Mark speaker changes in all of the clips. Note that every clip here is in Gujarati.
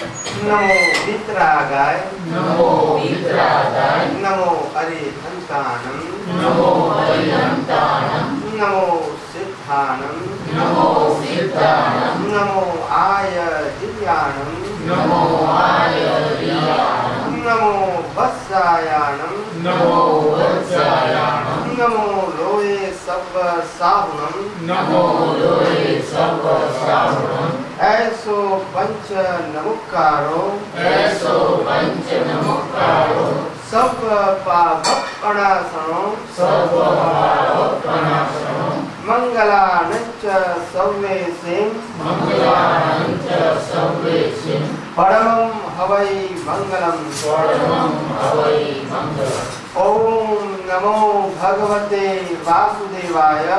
Speaker 1: नमो वित्रागाय
Speaker 2: नमो वित्रागाय
Speaker 1: नमो अरिहंतानम
Speaker 2: नमो अरिहंतानम
Speaker 1: नमो सिद्धानम
Speaker 2: नमो सिद्धानम
Speaker 1: नमो आयजियानम
Speaker 2: नमो आयजियानम
Speaker 1: नमो वत्सायानम
Speaker 2: नमो वत्सायानम
Speaker 1: नमो लोये सब्ब साहुनम
Speaker 2: नमो लोये सब्ब साहुनम
Speaker 1: ऐसो पंच नमुक्कारो
Speaker 2: ऐसो पंच नमुक्कारो
Speaker 1: सब पापपणासनो
Speaker 2: सर्व पापपणासनो
Speaker 1: मंगलानंच सव्वेसिं
Speaker 2: मंगलानंच सव्वेसिं
Speaker 1: परमं हवै मंगलम
Speaker 2: परमं हवै मंगलम्
Speaker 1: ओम नमो भगवते वासुदेवाय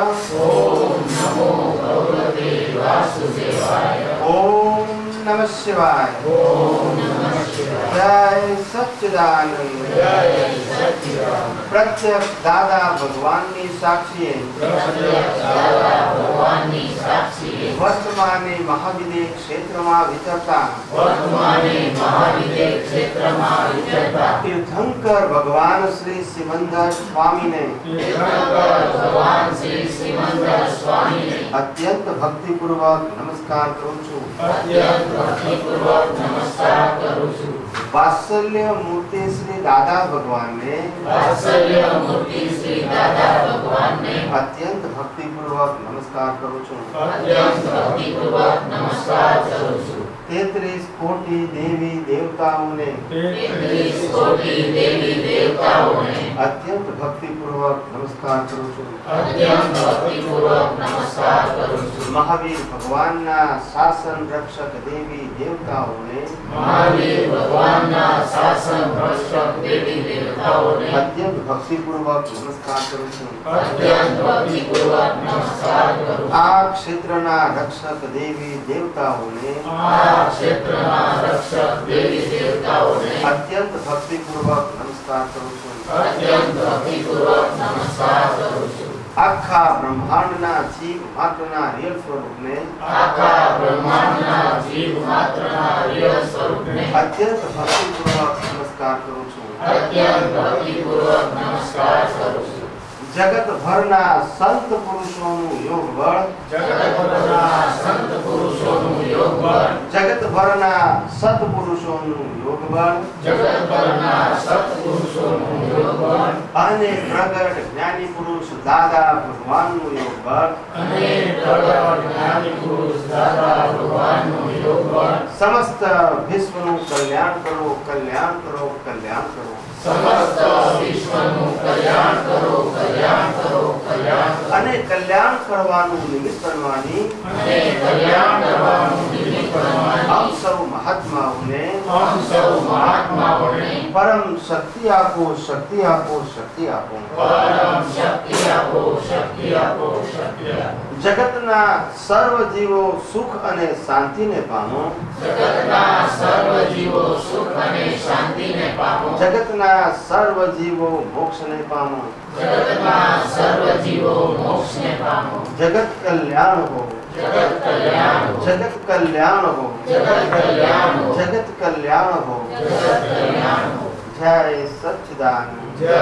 Speaker 2: ओम नमो भगवते वासुदेवाय
Speaker 1: ओम नमः शिवाय
Speaker 2: ओम नमः शिवाय
Speaker 1: जय सच्चिदानंद
Speaker 2: जय सच्चिदानंद
Speaker 1: प्रत्यक्ष दादा भगवान ની સાક્ષીએ
Speaker 2: प्रत्यक्ष दादा भगवानની સાક્ષીએ
Speaker 1: વર્તમાને મહાવિદ્ય ક્ષેત્રમાં વિચરતા
Speaker 2: વર્તમાને મહાવિદ્ય ક્ષેત્રમાં વિચરતા
Speaker 1: તીર્થંકર ભગવાન શ્રી સિમંદર સ્વામીને
Speaker 2: તીર્થંકર ભગવાન શ્રી સિમંદર સ્વામીને
Speaker 1: અત્યંત ભક્તિપૂર્વક નમસ્કાર કરું છું.
Speaker 2: અત્યંત ભક્તિપૂર્વક નમસ્કાર કરું છું.
Speaker 1: વાત્સલ્ય મૂર્તિ શ્રી દાદા ભગવાનને
Speaker 2: વાત્સલ્ય મૂર્તિ શ્રી દાદા ભગવાનને
Speaker 1: અત્યંત ભક્તિપૂર્વક નમસ્કાર કરું છું.
Speaker 2: અત્યંત ભક્તિપૂર્વક નમસ્કાર કરું છું.
Speaker 1: 33 કોટી દેવી દેવતાઓને
Speaker 2: 33 કોટી દેવી દેવતાઓને
Speaker 1: અત્યંત ભક્તિપૂર્વક નમસ્કાર કરું છું.
Speaker 2: અત્યંત ભક્તિપૂર્વક નમસ્કાર કરું છું.
Speaker 1: મહાવીર ભગવાનના શાસન રક્ષક દેવી દેવતાઓને
Speaker 2: મહાવીર ભગવાનના શાસન રક્ષક દેવી દેવતાઓને
Speaker 1: અત્યંત ભક્તિપૂર્વક નમસ્કાર કરું છું.
Speaker 2: અત્યંત ભક્તિપૂર્વક નમસ્કાર કરું છું.
Speaker 1: આ ક્ષેત્રના રક્ષક દેવી દેવતાઓને
Speaker 2: આ ક્ષેત્રના રક્ષક દેવી દેવતાઓને
Speaker 1: અત્યંત ભક્તિપૂર્વક નમસ્કાર કરું છું.
Speaker 2: અત્યંત ભક્તિપૂર્વક નમસ્કાર કરું છું.
Speaker 1: આખા બ્રહ્માંડના જીવ માત્રના રિયલ સ્વરૂપને
Speaker 2: આખા બ્રહ્માંડના જીવ માત્રના રિયલ સ્વરૂપને
Speaker 1: અત્યંત ભક્તિપૂર્વક નમસ્કાર કરું છું.
Speaker 2: અત્યંત ભક્તિપૂર્વક નમસ્કાર કરું છું.
Speaker 1: જગતભરના સંત પુરુષોનું યોગ બળ
Speaker 2: જગતભરના સંત પુરુષોનું યોગ બળ
Speaker 1: જગતભરના સત્પુરુષોનું યોગ બળ
Speaker 2: જગતભરના સત્પુરુષોનું યોગ બળ
Speaker 1: અને પ્રગટ જ્ઞાની પુરુષ દાદા ભગવાનનું યોગ બળ
Speaker 2: અને પ્રગટ જ્ઞાની પુરુષ દાદા ભગવાનનું યોગ બળ
Speaker 1: સમસ્ત વિશ્વનું કલ્યાણ કરો, કલ્યાણ કરો, કલ્યાણ કરો.
Speaker 2: સમસ્ત વિશ્વનું કલ્યાણ કરો, કલ્યાણ કરો, કલ્યાણ કરો.
Speaker 1: અને કલ્યાણ કરવાનું નિમિત્ત બનવાની
Speaker 2: અને કલ્યાણ કરવાનું નિમિત્ત બનવાની
Speaker 1: આપ સૌ મહાત્માઓને
Speaker 2: આપ સૌ મહાત્માઓને
Speaker 1: પરમ શક્તિ આપો, શક્તિ આપો, શક્તિ આપો.
Speaker 2: પરમ શક્તિ આપો, શક્તિ આપો, શક્તિ આપો.
Speaker 1: જગતના સર્વ જીવો સુખ અને શાંતિને પામો.
Speaker 2: જગતના સર્વ જીવો સુખ અને શાંતિને પામો.
Speaker 1: જગતના સર્વ જીવો મોક્ષને પામો.
Speaker 2: જગતના સર્વ જીવો મોક્ષને પામો.
Speaker 1: જગત કલ્યાણ હો,
Speaker 2: જગત કલ્યાણ હો.
Speaker 1: જગત કલ્યાણ હો,
Speaker 2: જગત કલ્યાણ હો.
Speaker 1: જગત કલ્યાણ હો.
Speaker 2: જગત કલ્યાણ હો.
Speaker 1: જય સચ્ચિદાનંદ.
Speaker 2: જય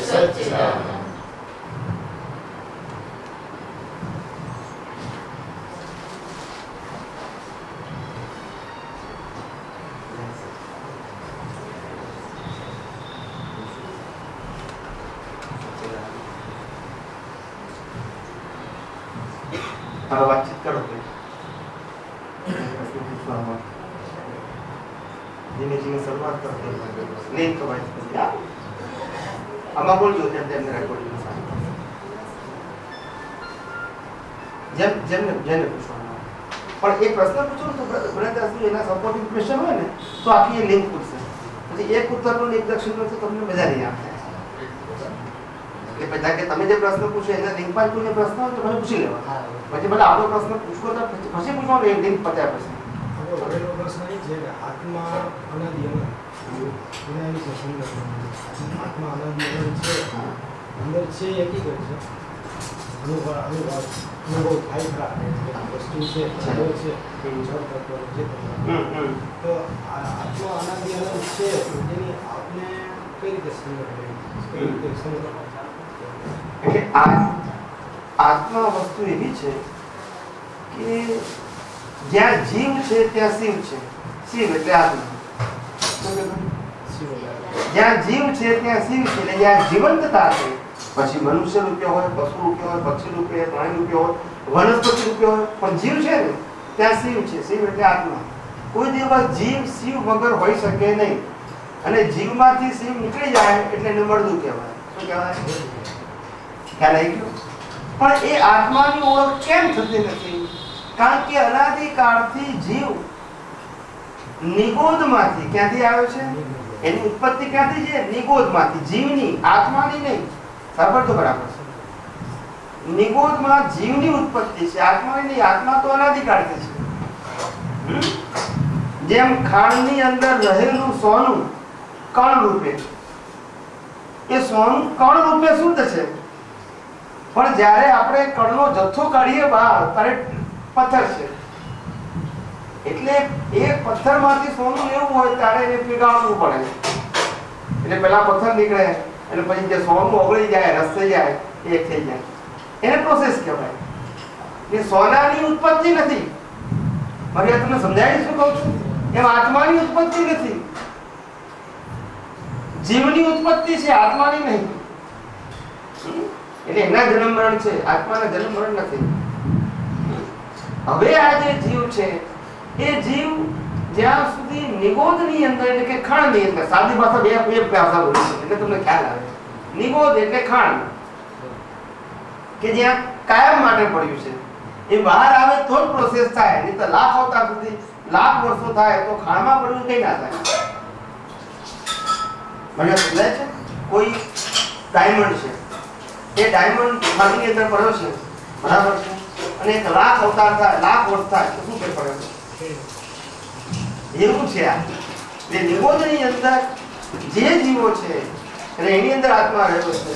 Speaker 2: સચ્ચિદાનંદ.
Speaker 1: હવે વાતચીત કરો કે ધીમે ધીમે શરૂઆત કરते લિંક વાઇઝ કરી આમાં બોલજો તેમ તેમને રેકોર્ડિંગ જેમ જેમને જેને પૂછવાનું પણ એક પ્રશ્ન પૂછો તો બ્રહ્મદાસજી એના સપોર્ટિંગ ક્વેશ્ચન હોય ને તો આખી એ લિંક પૂછશે. પછી એક ઉત્તરનો ને એક દક્ષિણનો તો તમને મજા નહીં આવે. એટલે પછી કે તમે જે પ્રશ્ન પૂછો એના લિંક માં કોઈ પ્રશ્ન હોય તો તમે પૂછી લેવા. પછી ભલે આપણો પ્રશ્ન પૂછવો તો પછી પૂછવાનો એ લિંક પત્યા પછી.
Speaker 3: હવે પ્રશ્ન એ છે કે આત્મા અનાદિ એના વિશે સમજાવવાનું. આત્મા અનાદિ છે, અંદર છે એ હકીકત છે. અનુભવ થાય ખરા વસ્તુ છે જીવો છે એ જળ તત્વ જે તત્વ તો આત્મા અનાદિ અનંત છે એની આપને કઈ રીતે સમજવું
Speaker 1: એટલે આત્મા વસ્તુ એવી છે કે જ્યાં જીવ છે ત્યાં શિવ છે. શિવ એટલે આત્મા. જ્યાં જીવ છે ત્યાં શિવ છે એટલે જ્યાં જીવંતતા છે, પછી મનુષ્ય રૂપે હોય, પશુ રૂપે હોય, પક્ષી રૂપે, પ્રાણી રૂપે હોય, વનસ્પતિ રૂપે હોય, પણ જીવ છે ને ત્યાં શિવ છે. શિવ એટલે આત્મા. કોઈ દિવસ જીવ શિવ વગર હોઈ શકે નહીં. અને જીવમાંથી શિવ નીકળી જાય એટલે એને મળદું કહેવાય. શું કહેવાય? ખ્યાલ આવી ગયો? પણ એ આત્માની ઓળખ કેમ થતી નથી? કારણ કે અનાદિકાળથી જીવ નિગોદમાંથી ક્યાંથી આવ્યો છે? એની ઉત્પત્તિ ક્યાંથી છે? નિગોદમાંથી. જીવની, આત્માની નહીં. સાંભળ તો બરાબર છે. નિગોદમાં જીવની ઉત્પત્તિ છે, આત્માની નહીં. આત્મા તો અનાદિકાળથી છે. જેમ ખાણની અંદર રહેલું સોનું કણ રૂપે, એ સોનું કણ રૂપે શુદ્ધ છે, પણ જ્યારે આપણે કણનો જથ્થો કાઢીએ બહાર ત્યારે પથ્થર છે. એટલે એક પથ્થરમાંથી સોનું લેવું હોય ત્યારે એને પીગાળવું પડે. એટલે પેલા પથ્થર નીકળે અને પછી જે સોનું ઓગળી જાય, રસ થઈ જાય, એક થઈ જાય, એને પ્રોસેસ કહેવાય. એ સોનાની ઉત્પત્તિ નથી. મારી વાત તમને સમજાય શું કહું છું? એમ આત્માની ઉત્પત્તિ નથી. જીવની ઉત્પત્તિ છે, આત્માની નહીં. એટલે એના જન્મ મરણ છે, આત્માના જન્મ મરણ નથી. હવે આ જે જીવ છે એ જીવ જ્યાં સુધી નિગોદની અંદર એટલે કે ખાણની અંદર, સાદી ભાષા બે ભાષા બોલી છે એટલે તમને ખ્યાલ આવે. નિગોદ એટલે ખાણ કે જ્યાં કાયમ માટે પડ્યું છે. એ બહાર આવે તો જ પ્રોસેસ થાય, નહીં તો લાખ અવતાર સુધી, લાખ વર્ષો થાય તો ખાણમાં પડ્યું કઈ ના થાય. મને સમજાય છે? કોઈ ડાયમંડ છે, એ ડાયમંડ ખાણની અંદર પડ્યો છે, બરાબર છે, અને 1 લાખ અવતાર થાય, લાખ વર્ષ થાય તો શું ફેર પડે છે? એવું છે આ. જે નિગોદની અંદર જે જીવો છે અને એની અંદર આત્મા રહેલો છે,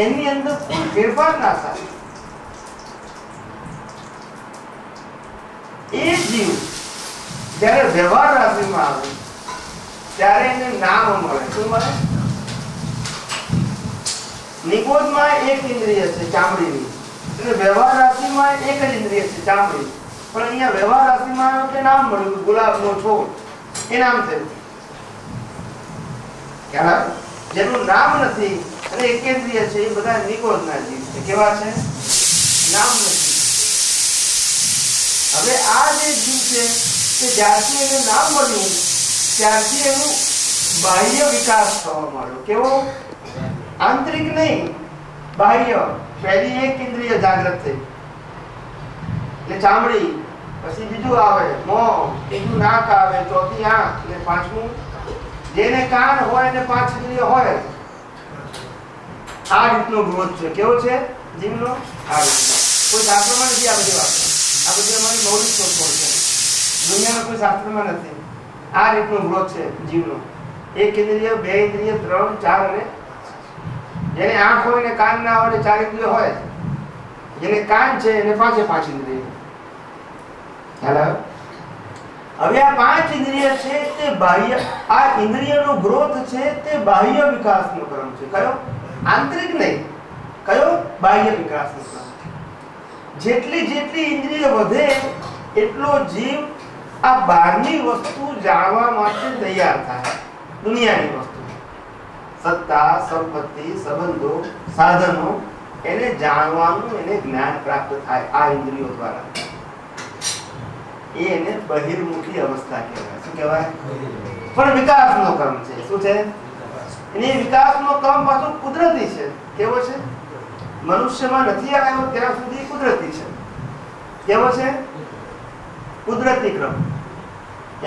Speaker 1: એની અંદર કોઈ ફેરફાર ના થાય. એ જીવ જ્યારે વ્યવહાર રાશિમાં આવે ત્યારે એને નામ મળે. શું મળે? નિગોદમાં એક ઇન્દ્રિય છે ચામડીની, એટલે વ્યવહાર રાશિમાં એક જ ઇન્દ્રિય છે ચામડી, પણ અહીંયા વ્યવહાર રાશિમાં આવ્યો કે નામ મળ્યું, ગુલાબનો છોડ, એ નામ થયું. ખ્યાલ? જેનું નામ નથી અને એકેન્દ્રિય છે એ બધા નિગોદના જીવ છે. કેવા છે? નામ નથી. હવે આ જે જીવ છે કે જ્યારથી એને નામ મળ્યું ત્યારથી એનું બાહ્ય વિકાસ થવા માંડ્યો. કેવો? આંતરિક નહીં, બાહ્ય. પહેલી એક ઇન્દ્રિય જાગૃત થઈ એટલે ચામડી, પછી બીજું આવે મોં, ત્રીજું નાક આવે, ચોથી આંખ, અને પાંચમું જેને કાન હોય ને 5 ઇન્દ્રિય હોય. આ રીતનો ગ્રોથ છે. કેવો છે જીવનો? આ રીતનો. કોઈ શાસ્ત્રમાં નથી આ બધી વાત. આ બધી અમારી મૌલિક શોધખોળ છે, દુનિયામાં કોઈ શાસ્ત્રમાં નથી. આ રીતનો ગ્રોથ છે જીવનો. 1 ઇન્દ્રિય, 2 ઇન્દ્રિય, 3, 4 અને જેને આંખ હોય ને કાન ના હોય ને 4 ઇન્દ્રિય હોય, જેને કાન છે એને 5 ઇન્દ્રિય. હેલો? હવે આ 5 ઇન્દ્રિય છે તે બાહ્ય, આ ઇન્દ્રિયનો ગ્રોથ છે તે બાહ્ય વિકાસનો ક્રમ છે. કયો? આંતરિક નહીં. કયો? બાહ્ય વિકાસનો ક્રમ. જેટલી જેટલી ઇન્દ્રિય વધે એટલો જીવ આ બહારની વસ્તુ જાણવા માટે તૈયાર થાય. દુનિયાની વસ્તુ, સત્તા, સંપત્તિ, સંબંધો, સાધનો, એને જાણવાનું, એને જ્ઞાન પ્રાપ્ત થાય આ ઇન્દ્રિયો દ્વારા. એને બહિર્મુખી અવસ્થા કહેવાય. શું કહેવાય? પણ વિકાસનો ક્રમ છે. શું છે? એની વિકાસનો ક્રમ પાછો કુદરતી છે. કેવો છે? મનુષ્યમાં નથી આવ્યો ત્યાં સુધી કુદરતી છે. કેવો છે? કુદરતી ક્રમ.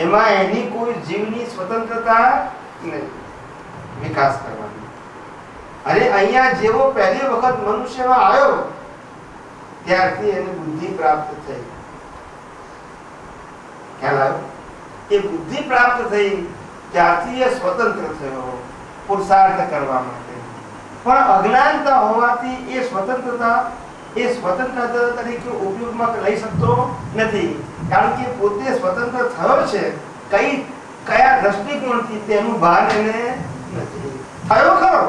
Speaker 1: એમાં એની કોઈ જીવની સ્વતંત્રતા નહીં વિકાસ કરવાની. અને અહીંયા જેવો પહેલી વખત મનુષ્યમાં આવ્યો ત્યારથી એને બુદ્ધિ પ્રાપ્ત થઈ. ખ્યાલ આવ્યો? એ બુદ્ધિ પ્રાપ્ત થઈ ત્યારથી એ સ્વતંત્ર થયો પુરુષાર્થ કરવા માટે. પણ અજ્ઞાનતા હોવાથી એ સ્વતંત્રતા એ સ્વતંત્રતા તરીકે ઉપયોગમાં લઈ શકતો નથી, કારણ કે પોતે સ્વતંત્ર થયો છે કયા દ્રષ્ટિકોણથી તેનું ભાન એને નથી. થયો ખરો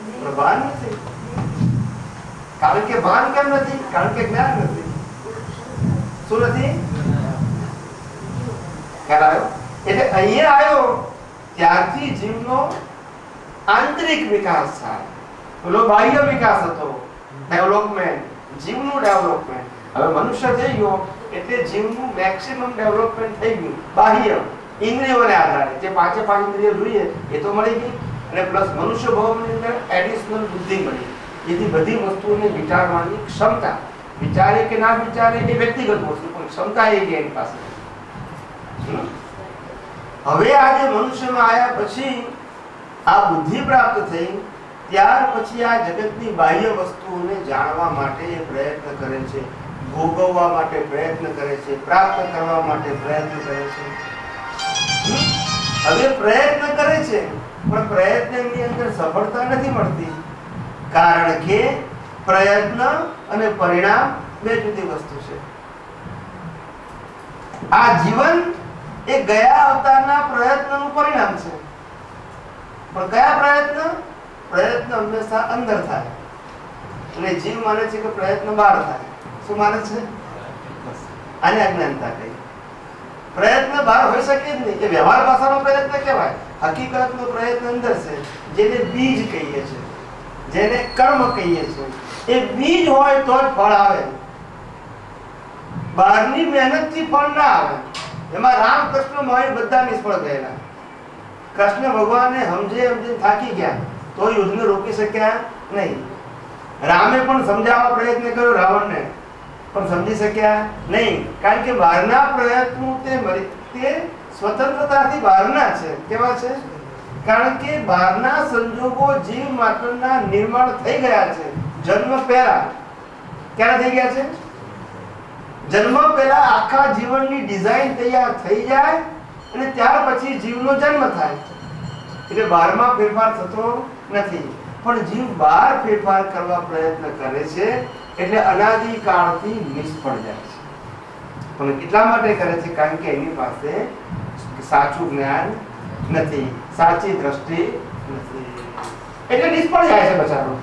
Speaker 1: પણ ભાન નથી. કારણ કે ભાન કેમ નથી? કારણ કે જ્ઞાન નથી. શું નથી? ખ્યાલ આવ્યો? એટલે અહીંયા આવ્યો ત્યારથી જીવનો આંતરિક વિકાસ થાય. પેલો બાહ્ય વિકાસ હતો, ડેવલપમેન્ટ, જીવનું ડેવલપમેન્ટ. હવે મનુષ્ય થઈ ગયો એટલે જીવનું મેક્સિમમ ડેવલપમેન્ટ થઈ ગયું. બાહ્ય ઇન્દ્રિયોને આધારે જે પાંચે પાંચ ઇન્દ્રિયો જોઈએ એ તો મળી ગઈ, અને પ્લસ મનુષ્ય ભાવની અંદર એડિશનલ બુદ્ધિ મળી. જેથી બધી વસ્તુઓને વિચારવાની ક્ષમતા, વિચારે કે ના વિચારે એ વ્યક્તિગત વસ્તુ, પણ ક્ષમતા એ ગઈ એની પાસે. હવે આજે મનુષ્યમાં આવ્યા પછી આ બુદ્ધિ પ્રાપ્ત થઈ, ત્યાર પછી આ જગતની બાહ્ય વસ્તુઓને જાણવા માટે પ્રયત્ન કરે છે, ભોગવવા માટે પ્રયત્ન કરે છે, પ્રાપ્ત કરવા માટે પ્રયત્ન કરે છે. હવે પ્રયત્ન કરે છે પણ પ્રયત્નની અંદર સફળતા નથી મળતી, કારણ કે પ્રયત્ન અને પરિણામ બે જુદી વસ્તુ છે. આ જીવન એ ગયા અવતારના પ્રયત્નનું પરિણામ છે. પણ કયા પ્રયત્ન? પ્રયત્ન હંમેશા અંદર થાય, અને જીવ માને છે કે પ્રયત્ન બહાર થાય. શું માને છે? આને અજ્ઞાનતા કહી. પ્રયત્ન બહાર હોઈ શકે જ નહીં. એ વ્યવહાર ભાષાનો પ્રયત્ન કહેવાય. હકીકતનો પ્રયત્ન અંદર છે, જેને બીજ કહીએ છીએ, જેને કર્મ કહીએ છીએ. એ બીજ હોય તો જ ફળ આવે. બહારની મહેનતથી ફળ ના આવે. એમાં રામકૃષ્ણ મહાવીર બધા નિષ્ફળ ગયેલા. કૃષ્ણ ભગવાનને સમજે થાકી ગયા તો યુદ્ધને રોકી શક્યા નહીં. રામે પણ સમજાવવા પ્રયત્ન કર્યો રાવણને, પણ સમજી શક્યા નહીં, કારણ કે બહારના પ્રયત્નો તે સ્વતંત્રતાથી બહારના છે. કેવા છે? કારણ કે બહારના સંજોગો જીવ માત્રના નિર્માણ થઈ ગયા છે. જન્મ પહેલા ક્યારે થઈ ગયા છે? જન્મ પહેલા આખા જીવનની ડિઝાઇન તૈયાર થઈ જાય અને ત્યાર પછી જીવનો જન્મ થાય. એટલે બહારમાં ફેરફાર થતો નથી, પણ જીવ બહાર ફેરફાર કરવા પ્રયત્ન કરે છે, એટલે અનાદિકાળથી નિષ્ફળ જાય છે. પણ એટલા માટે કરે છે કારણ કે એની પાસે સાચું જ્ઞાન નથી, સાચી દ્રષ્ટિ નથી, એટલે નિષ્ફળ જાય છે બચારો.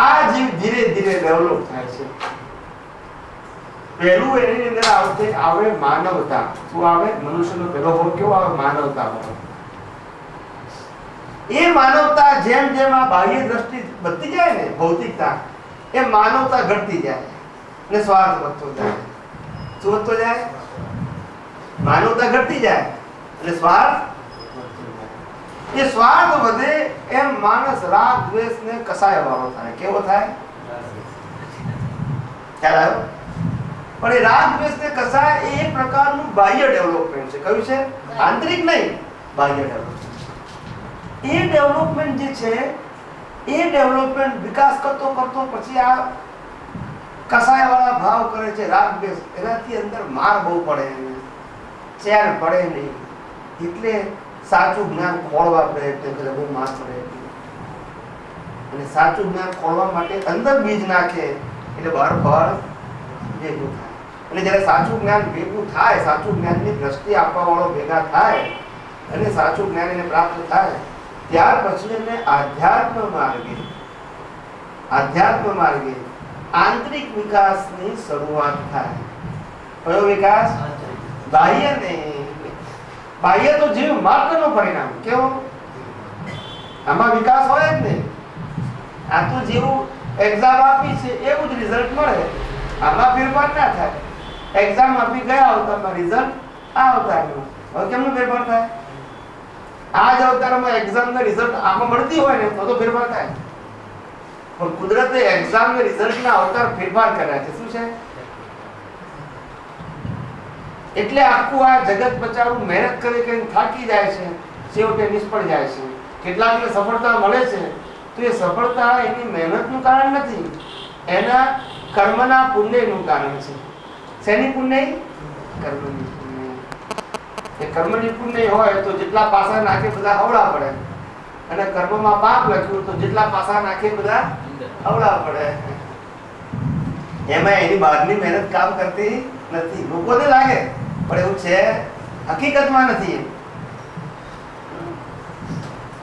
Speaker 1: આ જીવ ધીરે ધીરે ડેવલપ થાય છે. પહેલું એની અંદર આવે માનવતા. શું આવે? મનુષ્યનો પહેલો ભાવ કેવો આવે? માનવતા ભાવ. એ માનવતા જેમ જેમ આ બાહ્ય દ્રષ્ટિ વધતી જાય ને, ભૌતિકતા, એ માનવતા ઘટતી જાય અને સ્વાર્થ વધતો જાય. શું વધતો જાય? માનવતા ઘટતી જાય અને સ્વાર્થ. એ સ્વાર્થ વધે એમ માણસ રાગ દ્વેષ ને કસાય વાળો થાય. કેવો થાય? ખ્યાલ આવ્યો? પણ એ રાગ દ્વેષ ને કસાય એ એક પ્રકારનું બાહ્ય ડેવલપમેન્ટ છે. કયું છે? આંતરિક નહીં, બાહ્ય ડેવલપમેન્ટ. એ ડેવલપમેન્ટ જે છે એ ડેવલપમેન્ટ વિકાસ કરતો કરતો પછી આ કસાય વાળા ભાવ કરે છે, રાગ દ્વેષ. એનાથી અંદર માર બહુ પડે, ચેર પડે નહીં, એટલે સાચું જ્ઞાન ખોળવા પ્રયત્ન કરે, બહુ માર પડે. અને સાચું જ્ઞાન ખોળવા માટે અંદર બીજ નાખે એટલે બહાર ફળ ભેગું થાય. અને જ્યારે સાચું જ્ઞાન ભેગું થાય, સાચું જ્ઞાનની દ્રષ્ટિ આપવા વાળો ભેગા થાય અને સાચું જ્ઞાન એને પ્રાપ્ત થાય, ત્યાર પછી એને આધ્યાત્મ માર્ગે આંતરિક વિકાસની શરૂઆત થાય. કયો વિકાસ? બાહ્ય નહીં. બાહ્ય તો જીવ માત્રનો પરિણામ. કેવો? આમાં વિકાસ હોય જ નહીં. આ તો જેવું એક્ઝામ આપી છે એવું જ રિઝલ્ટ મળે, આમાં ફેરફાર ના થાય. એક્ઝામ આપી ગયા અવતારમાં રિઝલ્ટ આ અવતારનું. હવે કેમનું ફેરફાર થાય? આ જ અવતારમાં એક્ઝામના રિઝલ્ટ આમાં મળતી હોય ને તો ફેરફાર થાય. પણ કુદરતે એક્ઝામના રિઝલ્ટના અવતાર ફેરફાર કર્યા છે. શું છે? એટલે આખું આ જગત બચારું મહેનત કરી કરીને થાકી જાય છે, છેવટે નિષ્ફળ જાય છે. કેટલાકને સફળતા મળે છે તો એ સફળતા એની મહેનતનું કારણ નથી, એના કર્મના પુણ્યનું કારણ છે. શેની પુણ્ય? કર્મની પુણ્ય. એ કર્મની પુણ્ય હોય તો જેટલા પાસા નાખે બધા હવળા પડે, અને કર્મમાં પાપ લખ્યું તો જેટલા પાસા નાખે બધા અવળા પડે. એમાં એની બહારની મહેનત કામ કરતી નથી. લોકોને લાગે પણ એવું છે હકીકતમાં નથી.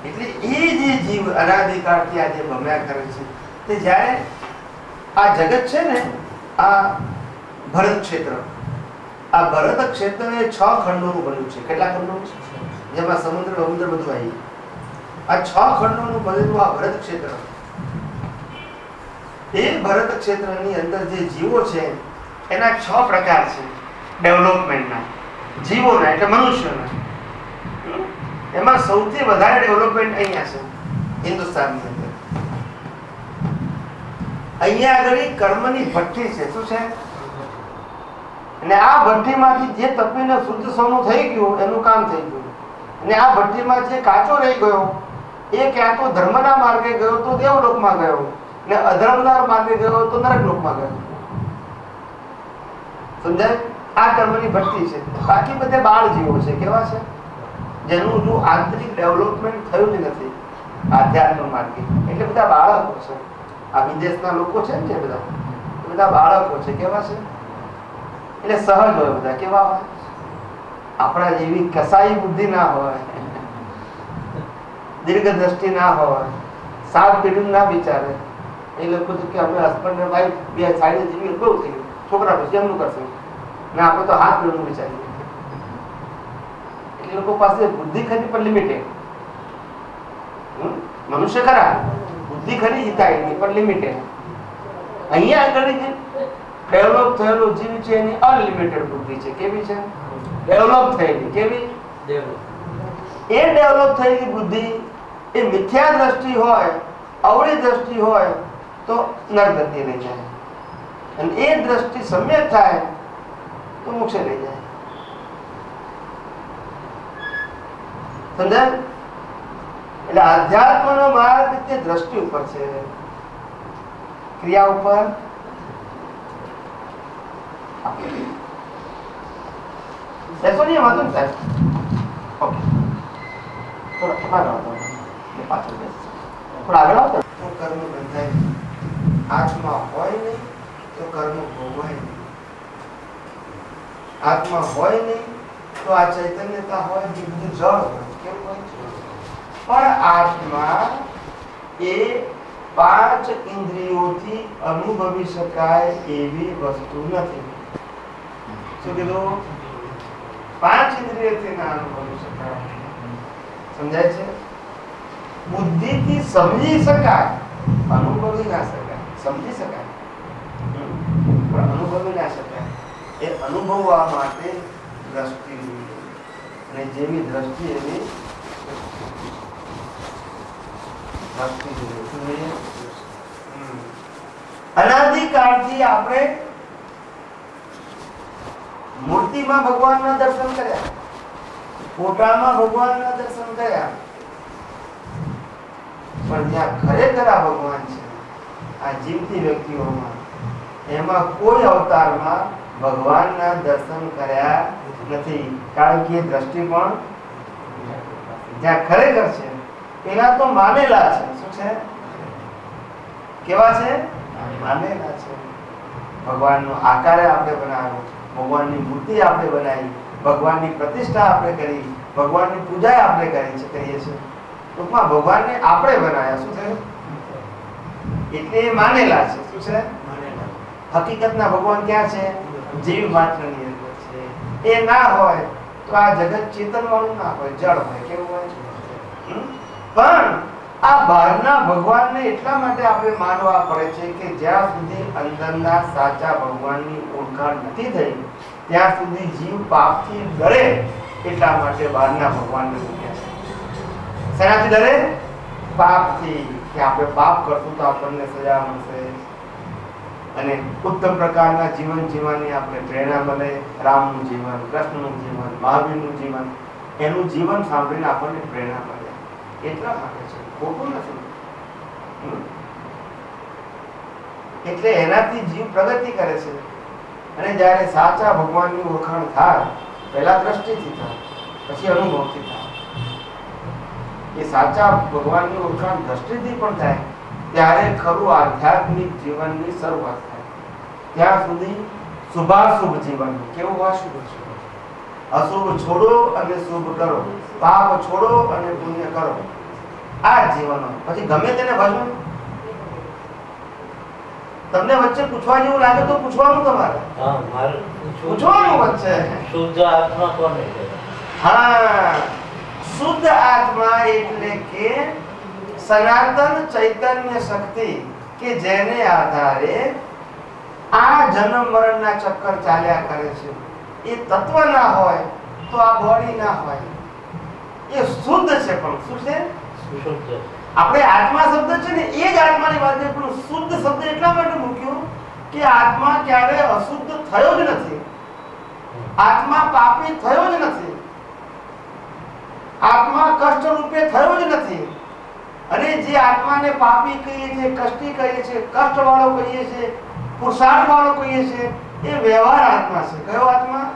Speaker 1: એટલે એ જે જીવ અનાદિકાળથી આજે ભમ્યા કરે છે તે જ્યારે આ જગત છે ને, આ ભરત ક્ષેત્ર, આ ભરત ક્ષેત્ર એ 6 ખંડોનું બન્યું છે. કેટલા ખંડો? જેમાં સમુદ્ર બધું આવી. આ 6 ખંડોનું બનેલું આ ભરત ક્ષેત્ર. એ ભરત ક્ષેત્રની અંદર જે જીવો છે એના 6 પ્રકાર છે ડેવલપમેન્ટના. જીવોના એટલે મનુષ્યના. એમાં સૌથી વધારે ડેવલપમેન્ટ અહીંયા છે હિન્દુસ્તાનની અંદર. અહીંયા આગળ કર્મની ભઠ્ઠી છે. શું છે? અને આ ભઠ્ઠીમાંથી જે તપીને શુદ્ધ સોનું થઈ ગયું એનું કામ થઈ ગયું. અને આ ભઠ્ઠીમાં જે કાચો રહી ગયો એ ક્યાં તો ધર્મના માર્ગે ગયો તો દેવલોકમાં ગયો, ને અધર્મના માર્ગે ગયો તો નરકલોકમાં ગયો. સમજાય? આ કર્મની ભઠ્ઠી છે. બાકી બધે બાળ જીવો છે. કેવા છે? જેનું જો આંતરિક ડેવલપમેન્ટ થયું જ નથી આધ્યાત્મ માર્ગે. એટલે બધા બાળકો છે. આ વિદેશના લોકો છે ને, જે બધા બાળકો છે. કેવા છે? એટલે સહજ હોય. બધા કેવા હોય? આપણા જેવી કસાઈ બુદ્ધિ ના હોય, દીર્ઘ દ્રષ્ટિ ના હોય, 7 પેઢી ના વિચારે. એ લોકો તો કે અમે હસબન્ડ ને વાઈફ બે સાડી જેવી બહુ થઈ ગયું, છોકરા પછી એમનું કરશે ને આપણે તો 7 પેઢીનું વિચારીએ. એ લોકો પાસે બુદ્ધિ ખરી પણ લિમિટેડ. મનુષ્ય ખરા, બુદ્ધિ ખરી હિતાયની પણ લિમિટેડ. અહીંયા આગળ જે ડેવલપ થયેલો જીવ છે એની અનલિમિટેડ બુદ્ધિ છે. કેવી છે? ડેવલપ થયેલી. કેવી? એ ડેવલપ થયેલી બુદ્ધિ એ મિથ્યા દ્રષ્ટિ હોય, અવળી દ્રષ્ટિ હોય તો નરગતિ લઈ જાય, અને એ દ્રષ્ટિ સમ્યક થાય તો મોક્ષે લઈ જાય. સમજાય? એટલે આધ્યાત્મનો માર્ગ તે દ્રષ્ટિ ઉપર છે, ક્રિયા ઉપર. બેસો નહીં વાંધો ને સાહેબ. ઓકે, થોડા પાછળ બેસ, થોડા આગળ આવતો. તો કર્મ બંધાય. આત્મા હોય નહીં તો કર્મ ભોગવાય નહીં. આત્મા હોય નહીં તો આ ચૈતન્યતા હોય જે બધું જળ હોય. કેવું હોય? પણ આત્મા એ 5 ઇન્દ્રિયોથી અનુભવી શકાય એવી વસ્તુ નથી. શું કીધું? 5 ઇન્દ્રિયોથી ના અનુભવી શકાય. સમજાય છે? બુદ્ધિથી સમજી શકાય, અનુભવી ના શકાય. સમજી શકાય પણ અનુભવી ના શકાય. એ અનુભવવા માટે દ્રષ્ટિ જોઈએ, અને જેવી દ્રષ્ટિ એવી દ્રષ્ટિ જોઈએ. અનાદિકાળથી આપણે મૂર્તિમાં ભગવાનના દર્શન કર્યા, ફોટામાં ભગવાનના દર્શન કર્યા, પણ જ્યાં ખરેખર આ ભગવાન છે આ જીવતી વ્યક્તિઓમાં, એમાં કોઈ અવતારમાં ભગવાનના દર્શન કર્યા નથી. કારણ કે દ્રષ્ટિ પણ જ્યાં ખરેખર છે પેલા તો માનેલા છે. શું છે? કેવા છે? માનેલા છે. ભગવાનનો આકાર આપણે બનાવ્યો, ભગવાનની મૂર્તિ આપણે બનાવી, ભગવાનની પ્રતિષ્ઠા આપણે કરી, ભગવાનની પૂજા આપણે કરીએ છીએ. ટૂંકમાં ભગવાનને આપણે બનાવ્યા. શું છે? એટલે એ માનેલા છે. શું છે? હકીકતના ભગવાન ક્યાં છે? જીવ માત્રની અંદર છે. એ ના હોય તો આ જગત ચેતન વાળું ના હોય, જળ હોય. કેવું હોય? પણ આ બહારના ભગવાનને એટલા માટે આપણે માનવા પડે છે કે જ્યાં સુધી અંદરના સાચા ભગવાનની ઓળખાણ નથી થઈ ત્યાં સુધી જીવ પાપથી ડરે. એટલા માટે બહારના ભગવાનને મૂક્યા છે. શેનાથી ડરે? પાપથી. કે આપણે પાપ કરશું તો આપણને સજા મળશે, અને ઉત્તમ પ્રકારના જીવન જીવવાની આપણે પ્રેરણા મળે. રામનું જીવન, કૃષ્ણનું જીવન, મહાવીરનું જીવન, એનું જીવન સાંભળીને આપણને પ્રેરણા મળે. એટલા માટે છે, ખોટું નથી. એટલે એનાથી જીવ પ્રગતિ કરે છે. અને જ્યારે સાચા ભગવાનની ઓળખાણ થાય, પહેલા દ્રષ્ટિથી થાય, પછી અનુભવથી થાય. એ સાચા ભગવાનની ઓળખાણ દ્રષ્ટિથી પણ થાય ત્યારે ખરું આધ્યાત્મિક જીવનની શરૂઆત થાય. ત્યાં સુધી શુભાશુભ જીવન કેવું હોય? અશુભ છોડો અને શુભ કરો, પાપ છોડો અને પુણ્ય કરો, આ જીવન. પછી ગમે તેને ભજવું. તમને વચ્ચે પૂછવા જેવું લાગે તો પૂછવાનું તમારે. પૂછવાનું વચ્ચે
Speaker 2: શુદ્ધ આત્મા કોને કહેવાય?
Speaker 1: હા, શુદ્ધ આત્મા એટલે કે સનાતન ચૈતન્ય શક્તિ કે જેને આધારે આ જન્મ મરણના ચક્કર ચાલ્યા કરે છે. એ તત્વ ના હોય તો આ બોડી ના હોય. એ શુદ્ધ છે. પણ શું છે? આપણે આત્મા શબ્દ છે ને એ જ આત્માની વાત છે, પણ શુદ્ધ શબ્દ એટલા માટે મૂક્યો કે આત્મા ક્યારે અશુદ્ધ થયો જ નથી. આત્મા પાપી થયો જ નથી. આત્મા કષ્ટ રૂપે થયો જ નથી. અને જે આત્માને પાપી કહીએ છીએ, કષ્ટી કહીએ છીએ, કષ્ટ વાળો કહીએ છીએ, પુરુષાર્થ વાળો કહીએ છીએ, એ વ્યવહાર આત્મા છે. કયો આત્મા?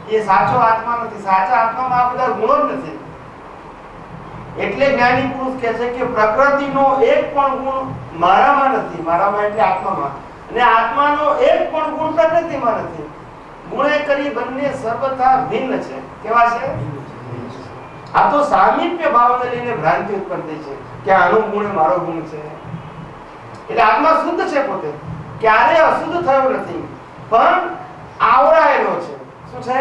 Speaker 1: એ સાચો આત્મા નથી. સાચા આત્મામાં આ બધા ગુણો જ નથી. એટલે જ્ઞાની પુરુષ કહે છે કે પ્રકૃતિનો એક પણ ગુણ મારામાં નથી. મારામાં એટલે આત્મામાં. અને આત્માનો એક પણ ગુણ પ્રકૃતિમાં નથી. ગુણે કરી બંને સર્વથા ભિન્ન છે. કેવા છે? આ તો સામીપ્ય ભાવને લઈને ભ્રાંતિ ઉત્પન્ન થઈ છે કે આનો ગુણ મારો ગુણ છે. એટલે આત્મા શુદ્ધ છે પોતે, ક્યારે અશુદ્ધ થયો નથી, પણ આવરાયેલો છે. શું છે?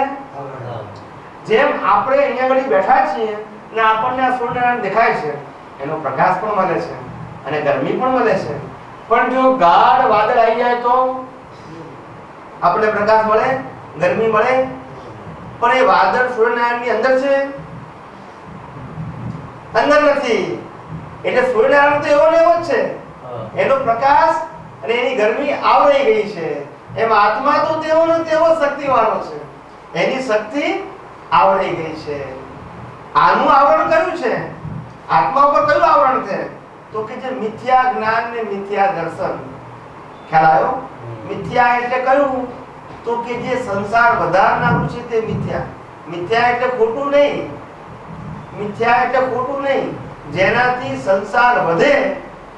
Speaker 1: જેમ આપણે અહીંયા આગળ બેઠા છીએ ને આપણને આ સૂર્યનારાયણ દેખાય છે, એનો પ્રકાશ પણ મળે છે અને ગરમી પણ મળે છે. પણ જો ગાઢ વાદળ આવી જાય તો આપણને પ્રકાશ મળે, ગરમી મળે, પણ એ વાદળ સૂર્યનારાયણની અંદર છે, અંદર નથી. એટલે સૂર્યનારાયણ તો એવો ને એવો જ છે. એનો પ્રકાશ અને એની ગરમી આવરાઈ ગઈ છે. એમ આત્મા તો તેવો ને તેવો શક્તિ વાળો છે. એની શક્તિ આવરાઈ ગઈ છે. આનું આવરણ કયું છે? આત્મા ઉપર કયું આવરણ છે? તો કે જે મિથ્યા જ્ઞાન ને મિથ્યા દર્શન. ખ્યાલ આવ્યો? મિથ્યા એટલે કયું? તો કે જે સંસાર વધારનારું છે તે મિથ્યા. મિથ્યા એટલે ખોટું નહીં. મિથ્યા એટલે ખોટું નહીં. જેનાથી સંસાર વધે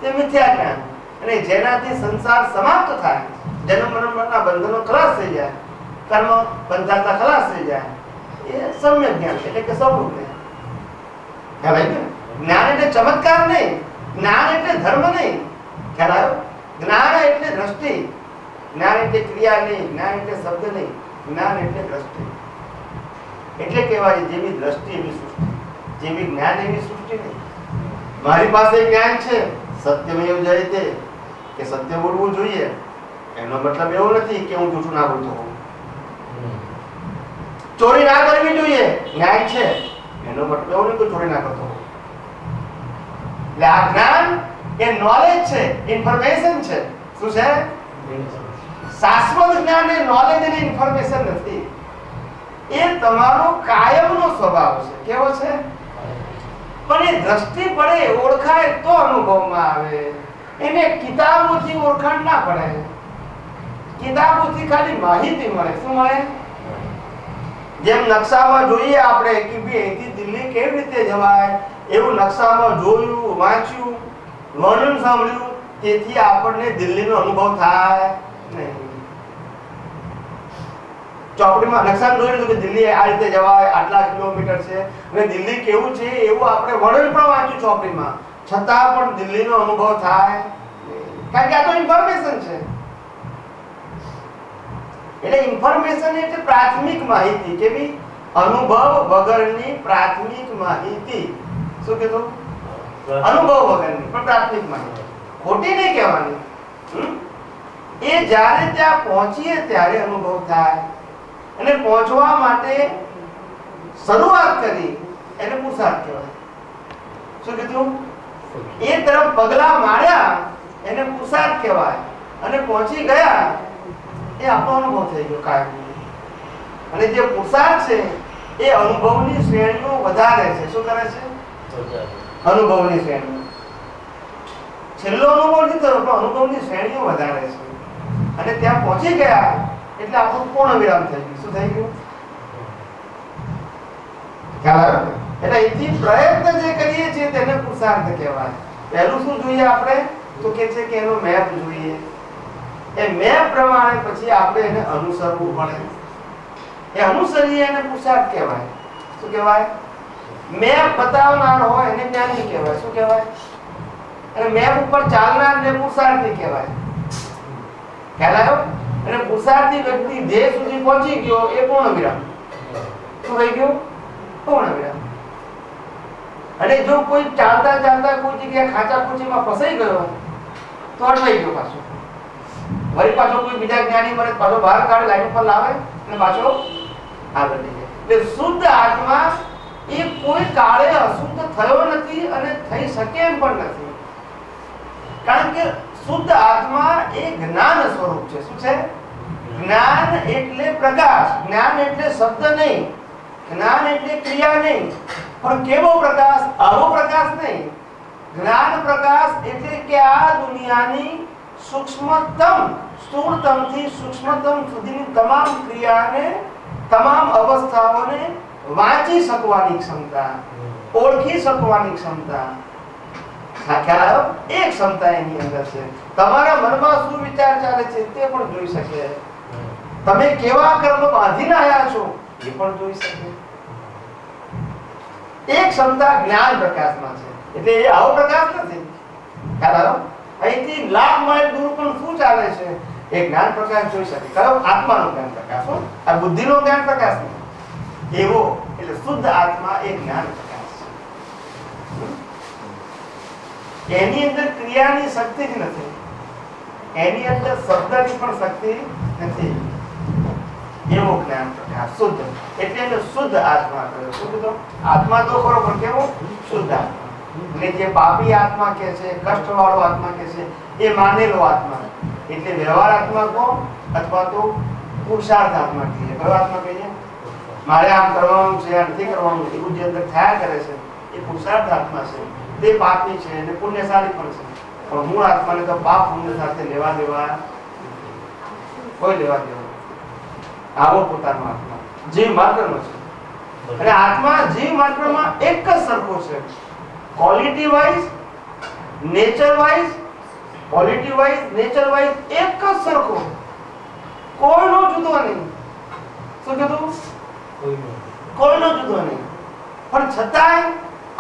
Speaker 1: તે મિથ્યા જ્ઞાન, અને જેનાથી સંસાર સમાપ્ત થાય, જન્મ મરણના બંધનો ખલાસ થઈ જાય, કર્મ બંધાતા ખલાસ થઈ જાય, એ સમ્યક જ્ઞાન એટલે કે સ્વરૂપ જ્ઞાન. ખ્યાલ આવ્યો? જ્ઞાન એટલે ચમત્કાર નહીં, જ્ઞાન એટલે ધર્મ નહીં. ખ્યાલ આવ્યો? જ્ઞાન એટલે દ્રષ્ટિ. જ્ઞાન એટલે ક્રિયા નહીં, જ્ઞાન એટલે શબ્દ નહીં, જ્ઞાન એટલે દ્રષ્ટિ. એટલે કહેવાય જેવી દ્રષ્ટિ એવી સૃષ્ટિ, જેવી જ્ઞાન એવી સૃષ્ટિ નહીં. મારી પાસે જ્ઞાન છે સત્યમેવ જયતે, કે સત્ય બોલવું જોઈએ, એનો મતલબ એવો નથી કે હું જૂઠું ના બોલતો હોઉં. ચોરી ના કરવી જોઈએ, જ્ઞાન છે, એનો મતલબ એવો નહીં કે ચોરી ના કરતો હોઉં. એટલે આ જ્ઞાન એ નોલેજ છે, ઇન્ફોર્મેશન છે. શું છે? શાશ્વત જ્ઞાન એ નોલેજ અને ઇન્ફોર્મેશન નથી. એ તમારો કાયમનો સ્વભાવ છે. કેવો છે? પણ એ દ્રષ્ટિ પડે, ઓળખાય તો અનુભવમાં આવે. એને કિતાબોથી ઓળખાણ ના પડે. કિતાબોથી ખાલી માહિતી મળે. શું મળે? જેમ નકશામાં જોઈએ આપણે કે ભાઈ અહીંથી દિલ્હી કેવી રીતે જવાય, એવું નકશામાં જોયું, વાંચ્યું, વર્ણન સાંભળ્યું, તેથી આપણને દિલ્હીનો અનુભવ થાય નહીં. ચોપડીમાં નકશામાં જોયું કે દિલ્હી આ રીતે જવાય, આટલા કિલોમીટર છે, અને દિલ્હી કેવું છે એવું આપણે વર્ણન પણ વાંચ્યું ચોપડીમાં, છતાં પણ દિલ્હીનો અનુભવ થાય, કારણ કે આ તો ઇન્ફોર્મેશન છે. એટલે ઇન્ફોર્મેશન એટલે પ્રાથમિક માહિતી. કેવી? અનુભવ વગરની પ્રાથમિક માહિતી. શું કીધું? અનુભવ વગરની પણ પ્રાથમિક માહિતી. ખોટી નહીં કહેવાની. એ જ્યારે ત્યાં પહોંચીએ ત્યારે અનુભવ થાય, અને પહોંચવા માટે શરૂઆત કરી એને પુરુષાર્થ કહેવાય. શું કીધું? એ તરફ પગલા માર્યા એને પુરુષાર્થ કહેવાય, અને પહોંચી ગયા એ આપણો અનુભવ થઈ ગયો કાયમી. અને જે પુરુષાર્થ છે એ અનુભવની શ્રેણીઓ વધારે છે. શું કરે છે? અનુભવની શ્રેણીઓ. છેલ્લો અનુભવ નથી થયો, પણ અનુભવની શ્રેણીઓ વધારે છે. અને ત્યાં પહોંચી ગયા એટલે આપણું પૂર્ણ વિરામ થઈ ગયું. શું થઈ ગયું? ખ્યાલ આવ્યો? એટલે અહીંથી પ્રયત્ન જે કરીએ છીએ તેને પુરુષાર્થ કહેવાય. પહેલું શું જોઈએ આપણે? તો કે છે કે એનો મેપ જોઈએ. એ મેપ પ્રમાણે પછી આપણે એને અનુસરવું પડે. એ અનુસરીએ એને પુરુષાર્થ કહેવાય. શું કહેવાય? મેપ બતાવનાર હોય એને જ્ઞાની કહેવાય. શું કહેવાય? અને મેપ ઉપર ચાલનારને પુરુષાર્થી કહેવાય. ખ્યાલ આવ્યો? અને પુરુષાર્થી વ્યક્તિ ધ્યેય સુધી પહોંચી ગયો એ પૂર્ણ વિરામ. શું થઈ ગયું? પૂર્ણ વિરામ. અને જો કોઈ ચાલતા ચાલતા કોઈ જગ્યાએ ખાંચા ખુચીમાં ફસાઈ ગયો તો અટવાઈ ગયો પાછો. વળી પાછો કોઈ બીજા જ્ઞાની મળે પાછો બહાર કાઢે, લાઈન ઉપર લાવે અને પાછો આગળ લઈ જાય. એટલે શુદ્ધ આત્મા એ કોઈ કાળે અશુદ્ધ થયો નથી અને થઈ શકે એમ પણ નથી. કારણ કે શુદ્ધ આત્મા એ જ્ઞાન સ્વરૂપ છે. શું છે? જ્ઞાન એટલે પ્રકાશ. જ્ઞાન એટલે શબ્દ નહીં, જ્ઞાન એટલે ક્રિયા નહીં. પણ કેવો પ્રકાશ? આવો પ્રકાશ નહીં. જ્ઞાન પ્રકાશ એટલે કે આ દુનિયાની સૂક્ષ્મતમ, સ્થૂળતમથી સૂક્ષ્મતમ સુધીની તમામ ક્રિયાને, તમામ અવસ્થાઓને વાંચી શકવાની ક્ષમતા, ઓળખી શકવાની ક્ષમતા. ખ્યાલ આવ્યો? એ ક્ષમતા એની અંદર છે. તમારા મનમાં શું વિચાર ચાલે છે તે પણ જોઈ શકે. તમે કેવા કર્મ બાંધીને આવ્યા છો એ પણ જોઈ શકે. એ ક્ષમતા જ્ઞાન પ્રકાશમાં છે. એટલે એ આવો પ્રકાશ નથી. ખ્યાલ આવ્યો? અહીંથી લાખ માઇલ દૂર પણ શું ચાલે છે એ જ્ઞાન પ્રકાશ જોઈ શકે. કયો? આત્માનો જ્ઞાન પ્રકાશ. આ બુદ્ધિનો જ્ઞાન પ્રકાશ નહીં. એવો એટલે શુદ્ધ આત્મા એ જ્ઞાન પ્રકાશ છે. એની અંદર ક્રિયાની શક્તિ જ નથી, એની અંદર શબ્દની પણ શક્તિ નથી. એવો જ્ઞાન પ્રકાશ શુદ્ધ. એટલે એને શુદ્ધ આત્મા કહ્યો. શું કીધું? આત્મા તો ખરો પણ કેવો? શુદ્ધ આત્મા. એટલે જે પાપી આત્મા કે છે, કષ્ટવાળો આત્મા કે છે, એ માનેલો આત્મા. એટલે વ્યવહાર આત્મા કો અથવા તો પુરુષાર્થ આત્મા કહીએ. કયો આત્મા કહીએ? મારે આમ કરવાનું છે, આ નથી કરવાનું, એવું જે અંદર થયા કરે છે એ પુરુષાર્થ આત્મા છે. તે પાપી છે અને પુણ્યશાળી પણ છે. પણ મૂળ આત્માને તો પાપ પુણ્ય સાથે લેવા દેવા કોઈ લેવા દેવા. આવો પોતાનો આત્મા જીવ માત્રનો છે. અને આત્મા જીવ માત્રમાં એક જ સરખો છે. Quality wise, nature wise, quality wise, nature wise એક જ સરખો, કોઈનો જુદો નહીં. શું કીધું? કોઈનો જુદો નહીં. પણ છતાંય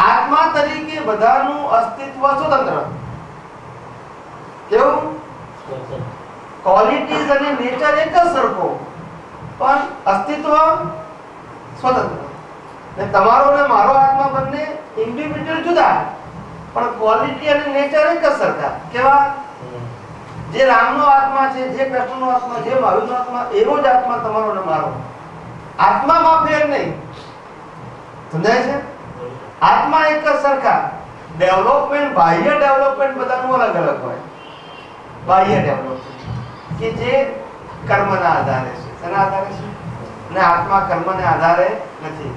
Speaker 1: આત્મા તરીકે બધાનું અસ્તિત્વ સ્વતંત્ર. કેવું? ક્વોલિટીઝ અને નેચર એક જ સરખો પણ અસ્તિત્વ સ્વતંત્ર. ને તમારો ને મારો આત્મા બંને ઇન્ડિવિડ્યુઅલ જુદા પણ ક્વોલિટી અને નેચર એક જ સરખા. કેવા? જે રામનો આત્મા છે, જે કૃષ્ણનો આત્મા, જે મહાવીરનો આત્મા, એવો જ આત્મા તમારો ને મારો. આત્મામાં ફેર નહીં. સમજાય છે? આત્મા એક જ સરખા. ડેવલપમેન્ટ, બાહ્ય ડેવલપમેન્ટ બધાનું અલગ અલગ હોય. બાહ્ય ડેવલપમેન્ટ કે જે કર્મના આધારે છે. શેના આધારે છે? અને આત્મા કર્મને આધારે નથી.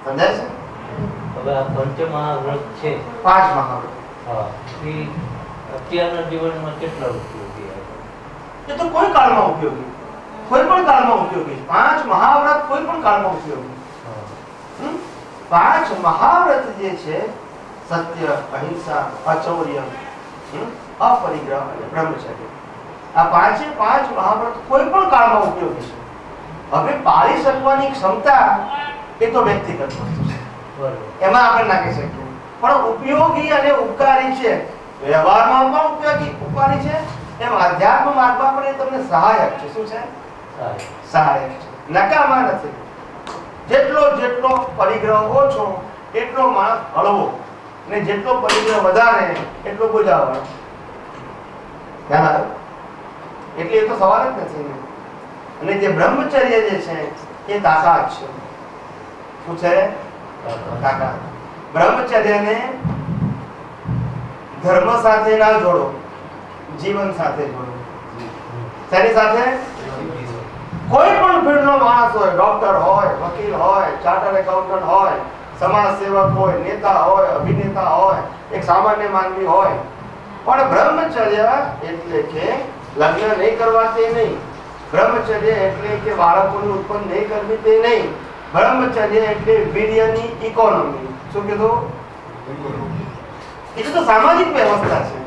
Speaker 1: સમજાય છે?
Speaker 2: હવે આ પંચમહાવ્રત છે,
Speaker 1: 5 મહાવ્રત.
Speaker 2: હા, એ અત્યારના જીવનમાં કેટલા ઉપયોગી?
Speaker 1: એ તો કોઈ કાળમાં ઉપયોગી, કોઈ પણ કાળમાં ઉપયોગી. 5 મહાવ્રત કોઈ પણ કાળમાં ઉપયોગી. 5 મહાવ્રત જે છે, સત્ય, અહિંસા, અચૌર્ય, અપરિગ્રહ અને બ્રહ્મચર્ય, આ 5 મહાવ્રત કોઈ પણ કાળમાં ઉપયોગી છે. હવે પાળી શકવાની ક્ષમતા એ તો વ્યક્તિગત વસ્તુ છે, એમાં આપણે ના કહી શકીએ. પણ ઉપયોગી અને ઉપકારી છે. વ્યવહારમાં પણ ઉપયોગી ઉપકારી છે, એમ આધ્યાત્મ માર્ગમાં પણ એ તમને સહાયક છે. શું છે? સહાયક છે, નકામા નથી. જેટલો પરિગ્રહ ઓછો એટલો માણસ હળવો, અને જેટલો પરિગ્રહ વધારે એટલો બોજાવાળો. ધ્યાન આવે? એટલે એ તો સવાલ જ નથી. અને જે બ્રહ્મચર્ય જે છે એ તાકાત છે. શું છે? તાકાત. બ્રહ્મચર્યને ધર્મ સાથે ના જોડો, જીવન સાથે જોડો. તેની સાથે કોઈ પણ ફિલ્ડનો માણસ હોય, ડોક્ટર હોય, વકીલ હોય, ચાર્ટર્ડ એકાઉન્ટન્ટ હોય, સમાજ સેવક હોય, નેતા હોય, અભિનેતા હોય, એક સામાન્ય માનવી હોય, પણ બ્રહ્મચર્ય એટલે કે લગ્ન નહીં કરવા તે નહીં. બ્રહ્મચર્ય એટલે કે બાળકોને ઉત્પન્ન નહીં કરવી તે નહીં. બ્રહ્મચર્ય એટલે વીર્યની ઇકોનોમી. શું કીધું? એ તો સામાજિક વ્યવસ્થા છે.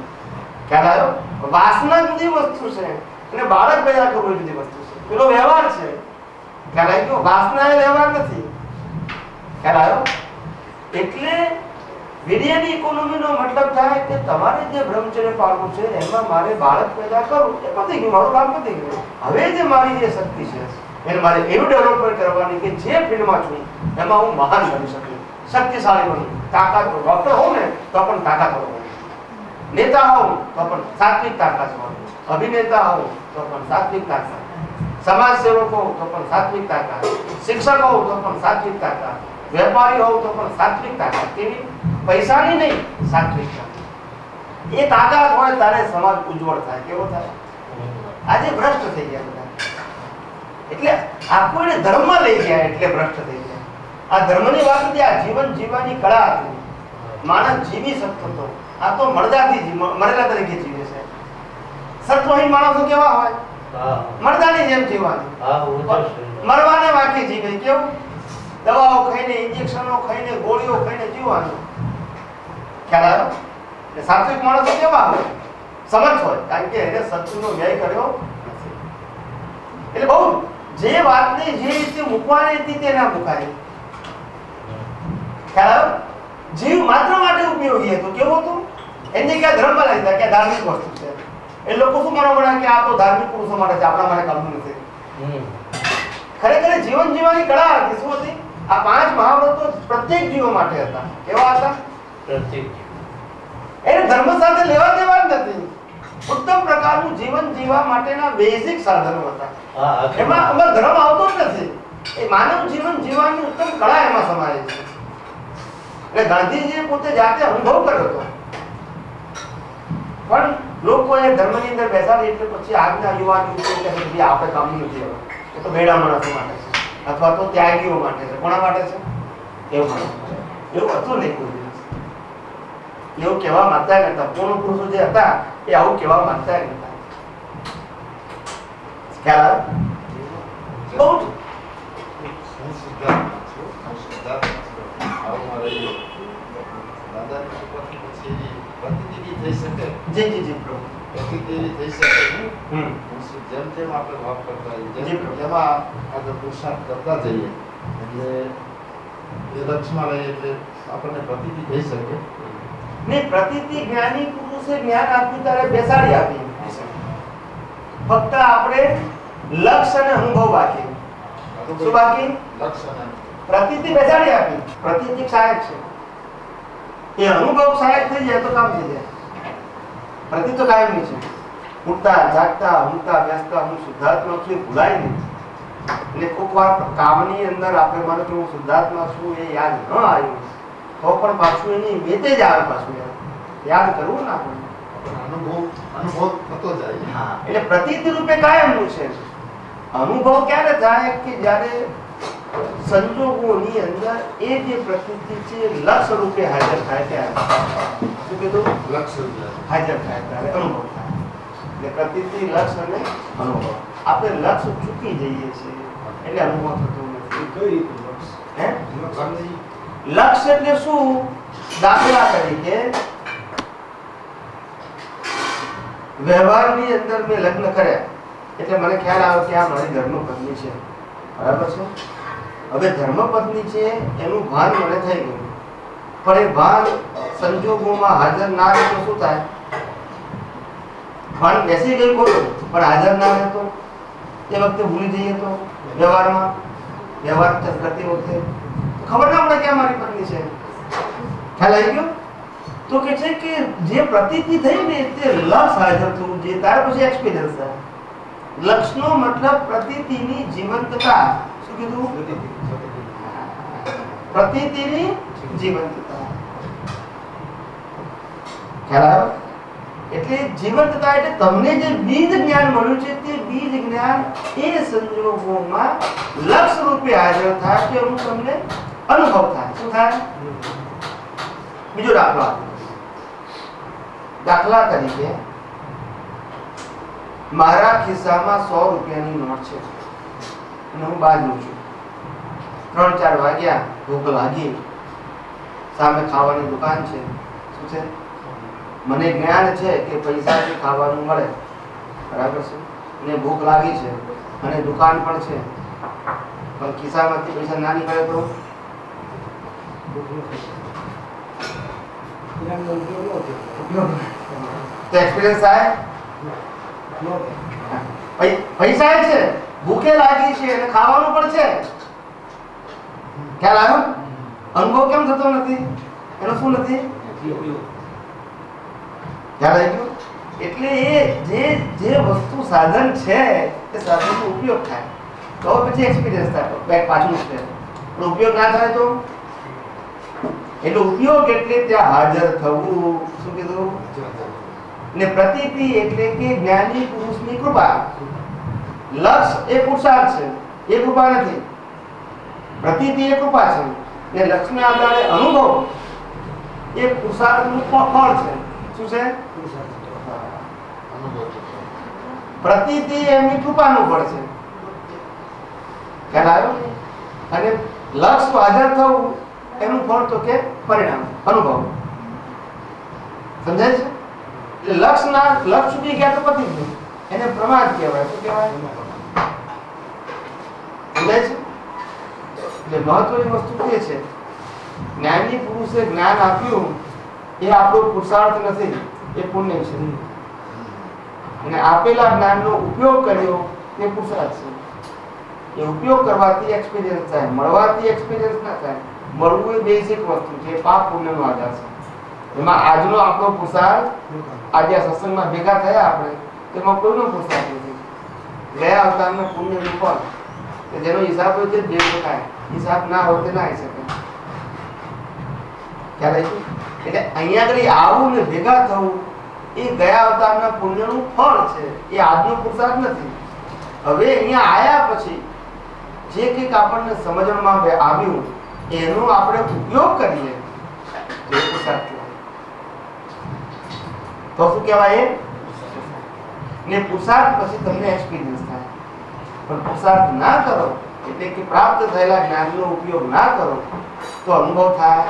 Speaker 1: ખ્યાલ આવ્યો? વાસના જુદી વસ્તુ છે અને બાળક પેદા કરવું જુદી વસ્તુ છે. પેલો વ્યવહાર છે. ખ્યાલ આવ્યો? વાસના એ વ્યવહાર નથી. ખ્યાલ આવ્યો? એટલે વીર્યની ઇકોનોમીનો મતલબ થાય કે તમારે જે બ્રહ્મચર્ય પાળવું છે એમાં મારે બાળક પેદા કરવું, એ પતી ગયું, મારું કામ પતી ગયું. હવે જે મારી જે શક્તિ છે એને મારે એવું ડેવલપમેન્ટ કરવાની કે જે ફિલ્ડમાં છું એમાં હું મહાન બની શકું, શક્તિશાળી બનું, તાકાત. ડોક્ટર હોઉં ને તો પણ તાકાત હોવું, નેતા હોઉં તો પણ સાત્વિક તાકાત હોવું, અભિનેતા હોઉં તો પણ સાત્વિક તાકાત, સમાજ સેવક હોઉં તો પણ સાત્વિક તાકાત, શિક્ષક હોઉં તો પણ સાત્વિક તાકાત, વેપારી હોઉં તો પણ સાત્વિક તાકાત. કેવી? પૈસાની નહીં, સાત્વિક તાકાત. એ તાકાત હોય ત્યારે સમાજ ઉજ્જવળ થાય. કેવો થાય? આજે ભ્રષ્ટ થઈ ગયા બધા, એટલે આખું એને ધર્મમાં લઈ ગયા એટલે ભ્રષ્ટ થઈ ગયા. આ ધર્મની વાત નથી, આ જીવન જીવવાની કળા હતી. માણસ જીવી શકતો હતો, આ તો મરદા તરીકે જીવે છે. સત્વહીન માણસો કેવા હોય? મરદાની જેમ જીવવાનું, મરવાને વાંકે જીવે. કેવું? દવાઓ ખાઈને, ઇન્જેક્શનો ખાઈને, ગોળીઓ ખાઈને જીવવાનું. ખ્યાલ આવ્યો? સાત્વિક માણસો કેવા હોય? સમર્થ હોય, કારણ કે એને સત્વનો વ્યય કર્યો નથી. એટલે બહુ જે વાતને જે રીતે મૂકવાની હતી તે ના મુકાય. ખ્યાલ આવ્યો? જીવ માત્ર માટે ઉપયોગી હતું. કેવું હતું? એને ક્યાં ધર્મમાં લઈ જાય, ક્યાં ધાર્મિક વસ્તુ છે. એ લોકો શું માનવા મળ્યા કે આ તો ધાર્મિક પુરુષો માટે છે, આપણા માટે કામનું નથી. ખરેખર જીવન જીવવાની કળા હતી. શું હતી? આ 5 મહાવ્રતો પ્રત્યેક જીવો માટે હતા. કેવા હતા? પ્રત્યેક જીવ. એને ધર્મ સાથે લેવા દેવા નથી. ઉત્તમ પ્રકારનું જીવન જીવવા માટેના બેઝિક સાધનો હતા. એમાં અમારો ધર્મ આવતો જ નથી. એ માનવ જીવન જીવવાની ઉત્તમ કળા એમાં સમાયેલી છે. એટલે ગાંધીજીએ પોતે જાતે અનુભવ કર્યો હતો, પણ લોકોએ ધર્મની અંદર બેસાડી એટલે પછી આજના યુવાન યુવતીઓ આપણે કામનું નથી. હવે એ તો બેડા માણસો માટે છે, અથવા તો ત્યાગીઓ માટે છે. કોના માટે છે? એવું હતું નહીં. કોઈ દિવસ એવું કહેવા માંગતા નતા. પૂર્ણ પુરુષો જે હતા એ આવું કહેવા માંગતા નતા. ખ્યાલ બહુ જ પ્રતીતિ જ્ઞાની પુરુષે જ્ઞાન આપ્યું ત્યારે બેસાડી આપી. ફક્ત આપણે લક્ષ અને અનુભવ બાકી. શું બાકી? પ્રતીતિ બેસાડી આપી. પ્રતીતિ સહાયક છે. એ અનુભવ સહાયક થઈ જાય તો કામ થઈ જાય. પ્રતિ તો કાયમી છે. ઉઠતા જાગતા ઊંઘતા બેસતા હું શુદ્ધાત્મા છું એ ભૂલાય નહીં. એટલે કોઈક વાર કામની અંદર આપણે માનો કે હું શુદ્ધાત્મા છું એ યાદ ન આવ્યું તો પણ પાછું એની વેતે જ આવે. પાછું યાદ કરવું ના આપણે અનુભવ થતો જાય. હા, એટલે પ્રતીતિ રૂપે કાયમનું છે. અનુભવ ક્યારે થાય કે જ્યારે સંજોગોની અંદર એ જે પ્રકૃતિ છે લક્ષ્ય રૂપે હાજર થાય ત્યારે. શું કીધું? લક્ષ્ય હાજર થાય ત્યારે અનુભવ થાય. એટલે પ્રકૃતિ, લક્ષ્ય અને અનુભવ. આપણે લક્ષ્ય ચૂકી જઈએ છીએ એટલે અનુભવ થતો નથી. કઈ રીતે લક્ષ્ય? લક્ષ્ય એટલે શું? દાખલા તરીકે વ્યવહારની અંદર મેં લગ્ન કર્યા એટલે મને ખ્યાલ આવ્યો કે આ મારી ધર્મપત્ની છે. બરાબર છે? હવે ધર્મપત્ની છે એનું ભાન મને થઈ ગયું, પણ એ ભાન સંજોગોમાં હાજર ના રહે તો શું થાય? ભાન બેસી ગયું ખોટું, પણ હાજર ના રહે તો એ વખતે ભૂલી જઈએ તો વ્યવહાર કરતી વખતે ખબર ના પડે કે આ મારી પત્ની છે. ખ્યાલ આવી ગયો? તો કે છે કે જે પ્રતીતિ થઈ ને તે લક્ષ હાજર થવું જોઈએ, ત્યાર પછી એક્સપિરિયન્સ થાય. લક્ષનો મતલબ પ્રતીતિની જીવંતતા. શું કીધું? પ્રતીતિની જીવંતતા. ખ્યાલ આવ્યો? એટલે જીવંતતા એટલે તમને જે બીજ જ્ઞાન મળ્યું છે તે બીજ જ્ઞાન એ સંજોગોમાં લક્ષ રૂપે હાજર થાય કે એનું તમને અનુભવ થાય. શું થાય? બીજો દાખલો આપો. દાખલા તરીકે મારા ખિસ્સામાં 100 રૂપિયાની નોટ છે અને હું બાજુ છું. 3-4 વાગ્યા, ભૂખ લાગી, સામે ખાવાની દુકાન છે. શું છે? મને જ્ઞાન છે કે પૈસાથી ખાવાનું મળે, બરાબર છે, અને ભૂખ લાગી છે અને દુકાન પણ છે, પણ ખિસ્સામાંથી પૈસા ના નીકળે તો એક્સપિરિયન્સ થાય. પૈસા છે, ભૂખે લાગી છે અને ખાવાનું પણ છે, ખ્યાલ આવ્યો? અનુભવ કેમ થતો નથી? એનો શું નથી? ખ્યાલ આવી ગયો? એટલે એ જે વસ્તુ સાધન છે એ સાધનનો ઉપયોગ થાય તો પછી એક્સપિરિયન્સ થાય. પાછું પણ ઉપયોગ ના થાય તો એટલે ઉપયોગ એટલે ત્યાં હાજર થવું. શું કીધું? ને પ્રતીતિ એટલે કે જ્ઞાની પુરુષની કૃપા. લક્ષ એ પુરુષાર્થ છે, એ કૃપા નથી. પ્રતીતિ એ કૃપા છે ને લક્ષના આધારે અનુભવ એ પુરુષાર્થનું ફળ છે. શું છે? પ્રતીતિ એમની કૃપાનું ફળ છે, ખ્યાલ આવ્યો? અને લક્ષ હાજર થવું એનું ફળ તો કે પરિણામ, અનુભવ. સમજાય છે? એટલે લક્ષ સુધી ગયા તો પતી ગયું, એને પ્રમાદ કહેવાય. શું કહેવાય? સમજાય છે? એટલે મહત્વની વસ્તુ એ છે, જ્ઞાની પુરુષે જ્ઞાન આપ્યું એ આપણો પુરુષાર્થ નથી, એ પુણ્ય છે. અને આપેલા જ્ઞાનનો ઉપયોગ કર્યો તે પુરુષાર્થ છે. એ ઉપયોગ કરવાથી એક્સપિરિયન્સ થાય, મળવાથી એક્સપિરિયન્સ ના થાય. મળવું એ બેઝિક વસ્તુ છે, પાપ પુણ્યનો આધાર છે. એમાં આજનો આપણો પુરુષાર્થ, આજે આ સત્સંગમાં ભેગા થયા આપણે, તેમાં કોઈનો પુરુષાર્થ નથી. ગયા અવતારના પુણ્યનું ફળ કે જેનો હિસાબ હોય તે જ ભેગો થાય, હિસાબ ના હોય તે ના આવી શકે. ખ્યાલ આવી? એટલે અહીંયા આગળ આવું ને ભેગા થવું એ ગયા અવતારના પુણ્યનું ફળ છે, એ આજનો પુરુષાર્થ નથી. હવે અહીંયા આયા પછી જે કંઈક આપણને સમજણમાં આવ્યું એનો આપણે ઉપયોગ કરીએ તો એ પુરુષાર્થ કહેવાય. તો શું કહેવાય? ને પુરુષાર્થ પછી તમને એક્સપિરિયન્સ થાય. પણ પુરુષાર્થ ના કરો એટલે કે પ્રાપ્ત થયેલા જ્ઞાનનો ઉપયોગ ના કરો તો અનુભવ થાય.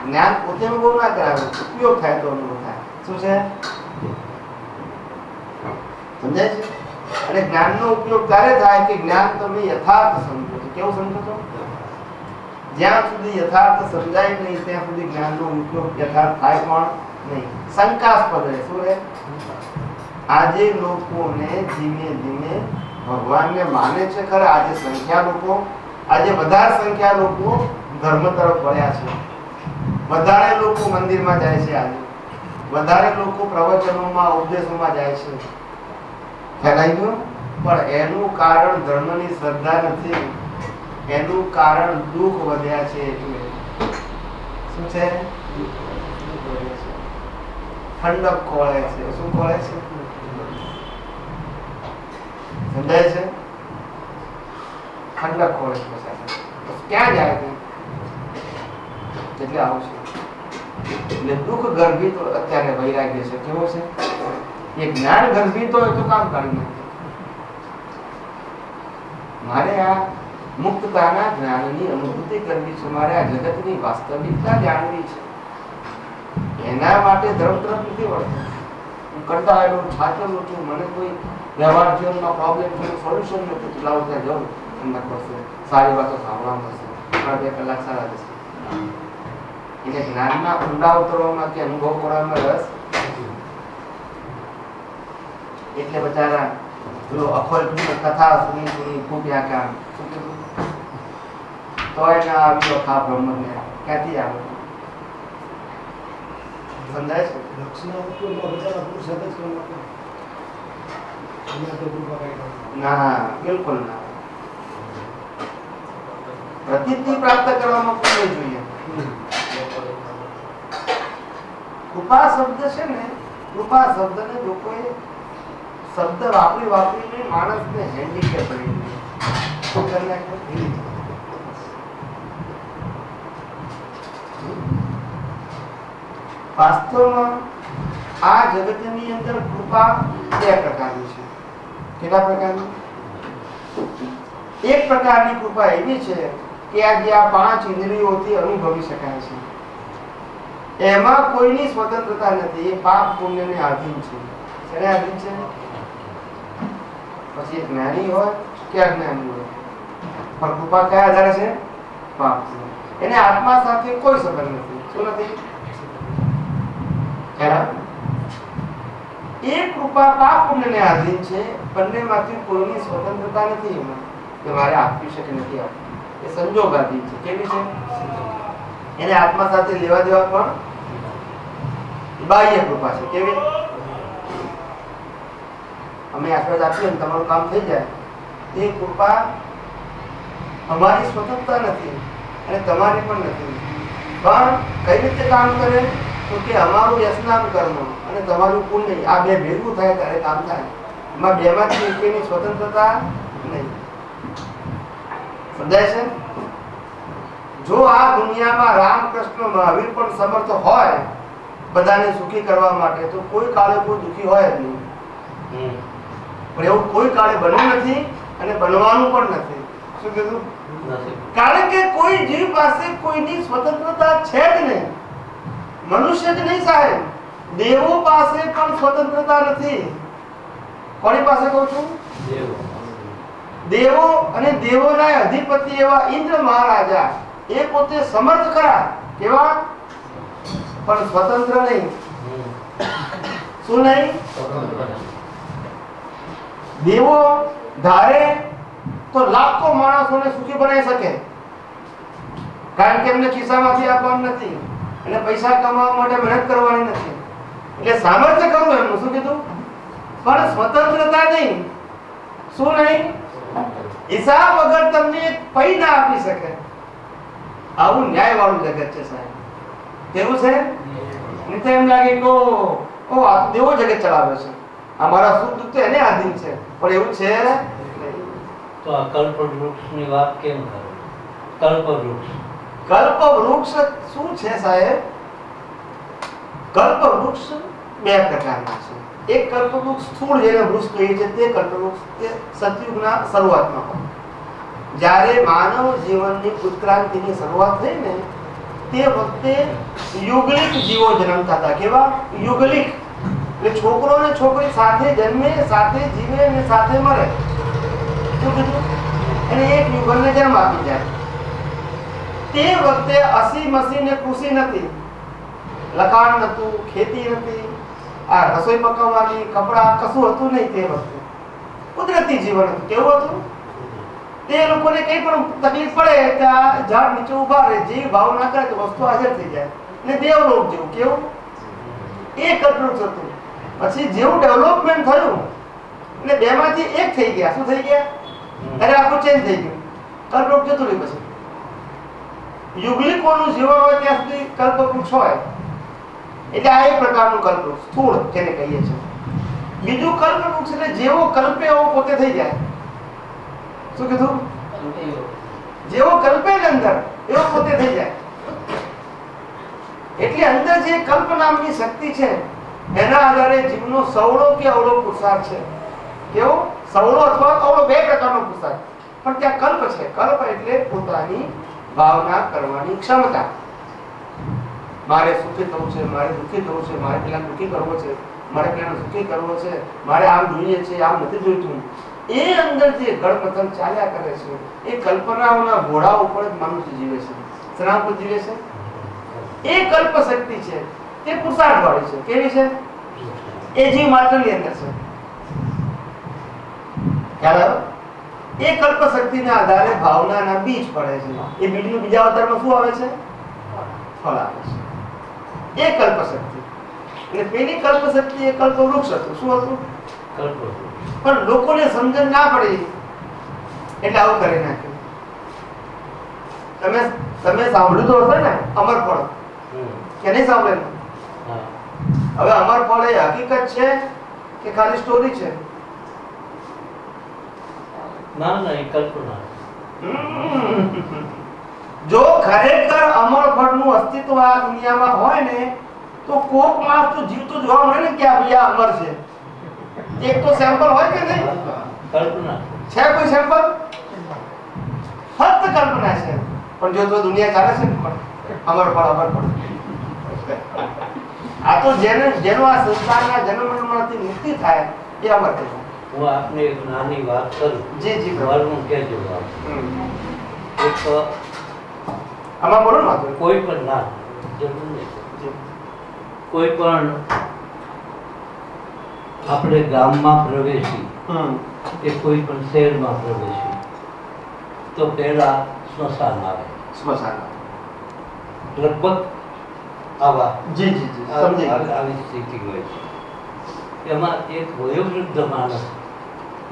Speaker 1: જ્ઞાન પોતે અનુભવ ના કરાવે, ઉપયોગ થાય તો અનુભવ થાય. શું છે? સમજાય છે? અને જ્ઞાનનો ઉપયોગ ત્યારે થાય કે જ્ઞાન તમે યથાર્થ સમજો છો. કેવું સમજો છો? જ્યાં સુધી યથાર્થ સમજાય નહીં ત્યાં સુધી જ્ઞાનનો ઉપયોગ યથાર્થ થાય પણ નહીં. શંકાસ્પદ રહે. શું રહે? આજે લોકોને ધીમે ધીમે ભગવાનને માને છે ખરા. આજે સંખ્યા લોકો, આજે વધારે સંખ્યા લોકો ધર્મ તરફ વળ્યા છે. વધારે લોકો મંદિરમાં જાય છે. આજે વધારે લોકો પ્રવચનોમાં, ઉપદેશોમાં જાય છે. ખ્યાલ આવી ગયો? પણ એનું કારણ ધર્મની શ્રદ્ધા નથી, એનું કારણ દુઃખ વધ્યા છે. એટલે શું છે? ઠંડક ખોળે છે. શું ખોળે છે? સમજાય છે? ઠંડક ખોળે છે. ક્યાં જાય છે? એટલે આવું છે. એટલે દુઃખ ગર્ભિત અત્યારે વૈરાગ્ય છે. કેવો છે? એ જ્ઞાન ગર્ભિત હોય તો કામ કાઢી નાખે. મારે આ મુક્તતાના જ્ઞાનની અનુભૂતિ કરવી છે, મારે આ જગતની વાસ્તવિકતા જાણવી છે. એના માટે ધર્મ તરફ નથી વળતો. હું કરતા આવ્યો, સાચેલો છું, મને કોઈ વ્યવહાર જીવનમાં પ્રોબ્લેમ છે, સોલ્યુશન નથી. લાવ ત્યાં જાઉં, તમને પડશે, સારી વાતો સાંભળવા મળશે, 2 કલાક સારા જશે. એને જ્ઞાનના ઊંડા ઉતરવામાં કે અનુભવ કરવામાં રસ. એટલે બચારા પેલો અખોલ કથા સુની ફૂટ્યા કામ તો એના આવ્યો ખા બ્રહ્મને ક્યાંથી આવે? સમજાય છે? ના, બિલકુલ ના. પ્રતિતિ પ્રાપ્ત કરવામાં કોઈ જોઈએ. કૃપા શબ્દ છે ને, કૃપા શબ્દને લોકોએ શબ્દ વાપરીને માણસને હેન્ડીકેપ કરી દીધું. વાસ્તવમાં આ જગતની અંદર કૃપા 2 પ્રકારની છે. કેટલા પ્રકારની? એક પ્રકારની કૃપા એવી છે કે આજે આ 5 ઇન્દ્રિયોથી અનુભવી શકાય છે. એમાં કોઈની સ્વતંત્રતા નથી. એ પાપ પુણ્યને આધીન છે. શેને આધીન છે? પછી એ જ્ઞાની હોય કે અજ્ઞાની હોય, પણ કૃપા કયા આધારે છે? પાપ. એને આત્મા સાથે કોઈ સંબંધ નથી. શું નથી? એ કૃપા પાપ પુણ્યને આધીન છે. બંનેમાંથી કોઈની સ્વતંત્રતા નથી એમાં કે મારે આપી શકે નથી આપવું. એ સંજોગાધીન છે. કેવી છે? એને આત્મા સાથે લેવા દેવા પણ બાહ્ય કૃપા છે. કેવી? અમે આશીર્વાદ આપીએ ને તમારું કામ થઈ જાય, એ કૃપા અમારી સ્વતંત્રતા નથી અને તમારી પણ નથી. પણ કઈ રીતે કામ કરે તો કે અમારું યશનામ કર્મ અને તમારું પુણ્ય આ બે ભેગું થાય ત્યારે કામ થાય. એમાં બેમાંથી એકેની સ્વતંત્રતા નહીં. સમજાય છે? જો આ દુનિયામાં રામકૃષ્ણ મહાવીર પણ સમર્થ હોય બધાને સુખી કરવા માટે, તો કોઈ કાળે કોઈ દુઃખી હોય જ નહીં. પણ એવું કોઈ કાળે બન્યું નથી અને બનવાનું પણ નથી. શું કીધું? કારણ કે કોઈ જીવ પાસે કોઈની સ્વતંત્રતા છે જ નહીં. મનુષ્ય જ નહીં સાહેબ, દેવો પાસે પણ સ્વતંત્રતા નથી. કોની પાસે કહું છું? દેવો અને દેવોના અધિપતિ એવા ઇન્દ્ર મહારાજા એ પોતે સમર્થ ખરા. કેવા? પણ સ્વતંત્ર નહીં. શું નહીં? દેવો ધારે તો લાખો માણસોને સુખી બનાવી શકે, કારણ કે એમને ખિસ્સામાંથી આપવાનું નથી અને પૈસા કમાવા માટે મહેનત કરવાની નથી. એટલે સામર્થ્ય કરવું એમનું. શું કીધું? પણ સ્વતંત્રતા નહીં. શું નહીં? હિસાબ વગર તમને એક પૈ ના આપી શકે. આવું ન્યાય વાળું જગત છે સાહેબ. કેવું છે? નહીં તો એમ લાગે કે ઓ આ દેવો જગત ચલાવે છે, અમારા સુખ દુઃખ તો એને આધીન છે. પણ એવું છે
Speaker 4: તો આ કલ્પવૃક્ષની વાત કેમ કરે?
Speaker 1: કલ્પવૃક્ષ શું છે સાહેબ? કલ્પવૃક્ષ બે પ્રકારના છે. એક કલ્પવૃક્ષ સ્થૂળ જેને વૃક્ષ કહીએ છીએ તે કલ્પવૃક્ષ તે સતયુગના શરૂઆતમાં હોય. જ્યારે માનવ જીવનની ઉત્ક્રાંતિની શરૂઆત થઈ ને તે વખતે યુગલિક જીવો જન્મતા હતા. કેવા? યુગલિક. એટલે છોકરો અને છોકરી સાથે જન્મે, સાથે જીવે અને સાથે મરે. શું કીધું? અને એક યુગલને જન્મ આપી જાય. તે વખતે અસી મસી ને કૃષિ નથી, લખાણ નતું, ખેતી નથી, આ રસોઈ પકાવવાની, કપડા કશું હતું નહીં. તે વખતે કુદરતી જીવન હતું. કેવું હતું? તે લોકોને કઈ પણ તકલીફ પડે ત્યાં ઝાડ નીચે ઉભા રહે, જે ભાવ ના કરે તો વસ્તુ હાજર થઈ જાય. એટલે દેવલોક જેવું. કેવું? એ કલ્પવૃક્ષ હતું. પછી જેવું ડેવલપમેન્ટ થયું એટલે બેમાંથી એક થઈ ગયા. શું થઈ ગયા? અરે આખું ચેન્જ થઈ ગયું. કલ્પવૃક્ષ જતું રહ્યું. પછી યુગલિકોનું જીવન હોય ત્યાં સુધી કલ્પવૃક્ષ હોય. એટલે આ એક પ્રકારનું કલ્પવૃક્ષ સ્થૂળ જેને કહીએ છીએ. બીજું કલ્પવૃક્ષ એટલે જેવો કલ્પે એવો પોતે થઈ જાય. શું કીધું? જેવો કલ્પે ને અંદર એવો પોતે થઈ જાય. એટલે અંદર જે કલ્પ નામની શક્તિ છે એના આધારે જીવનો સવળો કે અવળો પુરુષાર્થ છે. કેવો? સવળો અથવા અવળો બે પ્રકારનો પુરુષાર્થ. પણ ત્યાં કલ્પ છે. કલ્પ એટલે પોતાની ભાવના કરવાની ક્ષમતા. મારે સુખી થવું છે, મારે દુઃખી થવું છે, મારે પેલા દુઃખી કરવો છે, મારે પેલા સુખી કરવો છે, મારે આમ જોઈએ છે, આમ નથી જોઈતું. એ અંદર જે ગળપતન ચાલ્યા કરે છે એ કલ્પનાઓના ઘોડા ઉપર જ મનુષ્ય જીવે છે. શેના ઉપર જીવે છે? એ કલ્પ શક્તિ છે. તે પુરુષાર્થ વાળી છે. કેવી છે? એ જીવ માત્રની અંદર છે. ખ્યાલ આવ્યો? એ કલ્પ શક્તિના આધારે ભાવનાના બીજ પડે છે. એ બીજનું બીજા અવતારમાં શું આવે છે? ફળ આવે છે. એ કલ્પ શક્તિ. એટલે પેલી કલ્પ શક્તિ એ કલ્પવૃક્ષ હતું. શું હતું?
Speaker 4: કલ્પવૃક્ષ.
Speaker 1: પણ લોકોને સમજણ ના પડી એટલે આવું કરી નાખ્યું. તમે સાંભળ્યું તો હશે ને અમરફળ? કે નહીં સાંભળેલું? હવે અમરફળ એ હકીકત છે કે ખાલી સ્ટોરી છે?
Speaker 4: ના ના, એ કલ્પના.
Speaker 1: જો ખરેખર અમરફળનું અસ્તિત્વ આ દુનિયામાં હોય ને તો કોક માણસ તો જીવતો જોવા મળે ને કે આ ભૈયા અમર છે. એક તો સેમ્પલ હોય કે નહીં?
Speaker 4: કલ્પના
Speaker 1: છે કોઈ સેમ્પલ? ફક્ત કલ્પના છે. પણ જો તો દુનિયા ચાલે છે ને અમરફળ તો જેનો આ સંસારના જન્મમાંથી મુક્તિ થાય એ અમર કહેવાય.
Speaker 4: હું આપને એક નાની વાત કરું.
Speaker 1: જી જી
Speaker 4: ઘરનું કહેજો વાત. એક
Speaker 1: આમાં બોલો ને.
Speaker 4: કોઈ પણ ના જરૂર નહીં. કોઈ પણ આપણે ગામમાં પ્રવેશી કે કોઈ પણ શહેરમાં પ્રવેશી તો પહેલા સ્મશાન આવે.
Speaker 1: સ્મશાન
Speaker 4: લગભગ આવા
Speaker 1: જી જી જી સમજી ગયા.
Speaker 4: આવી સ્થિતિ હોય છે. એમાં એક વયોવૃદ્ધ માણસ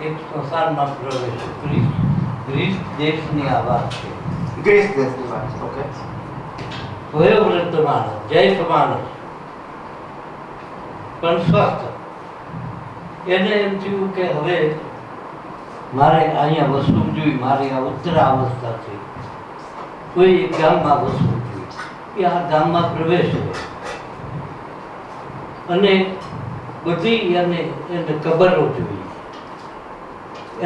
Speaker 4: એક સ્મશાનમાં પ્રવેશ. ગ્રીસ દેશની આ વાત છે.
Speaker 1: ગ્રીસ દેશની વાત છે. ઓકે.
Speaker 4: વયોવૃદ્ધ માણસ, જય માણસ, પણ સ્વસ્થ. એને એમ થયું કે હવે મારે અહીંયા વસવું જોઈએ, મારી આ ઉત્તર અવસ્થા છે, કોઈ એક ગામમાં વસવું જોઈએ. એ આ ગામમાં પ્રવેશ્યો અને બધી એને ખબરો જોઈ.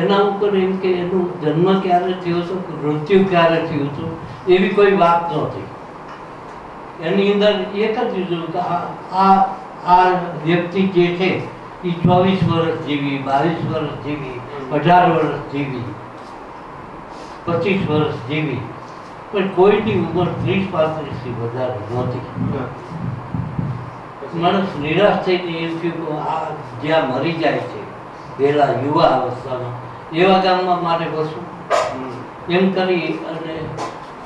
Speaker 4: એના ઉપર એમ કે એનું જન્મ ક્યારે થયો હતો, મૃત્યુ ક્યારે થયું હતું, એવી કોઈ વાત નહોતી. એની અંદર એક જ જોયું કે આ વ્યક્તિ જે છે એ 24 વર્ષ જીવી, 22 વર્ષ જીવી, 18 વર્ષ જીવી, 25 વર્ષ જીવી, પણ કોઈની ઉંમર 30-35 થી વધારે નહોતી. માણસ નિરાશ થઈને એમ થયું કે આ જ્યાં મરી જાય છે પહેલા યુવા અવસ્થામાં એવા ગામમાં મારે વસવું. એમ કરી અને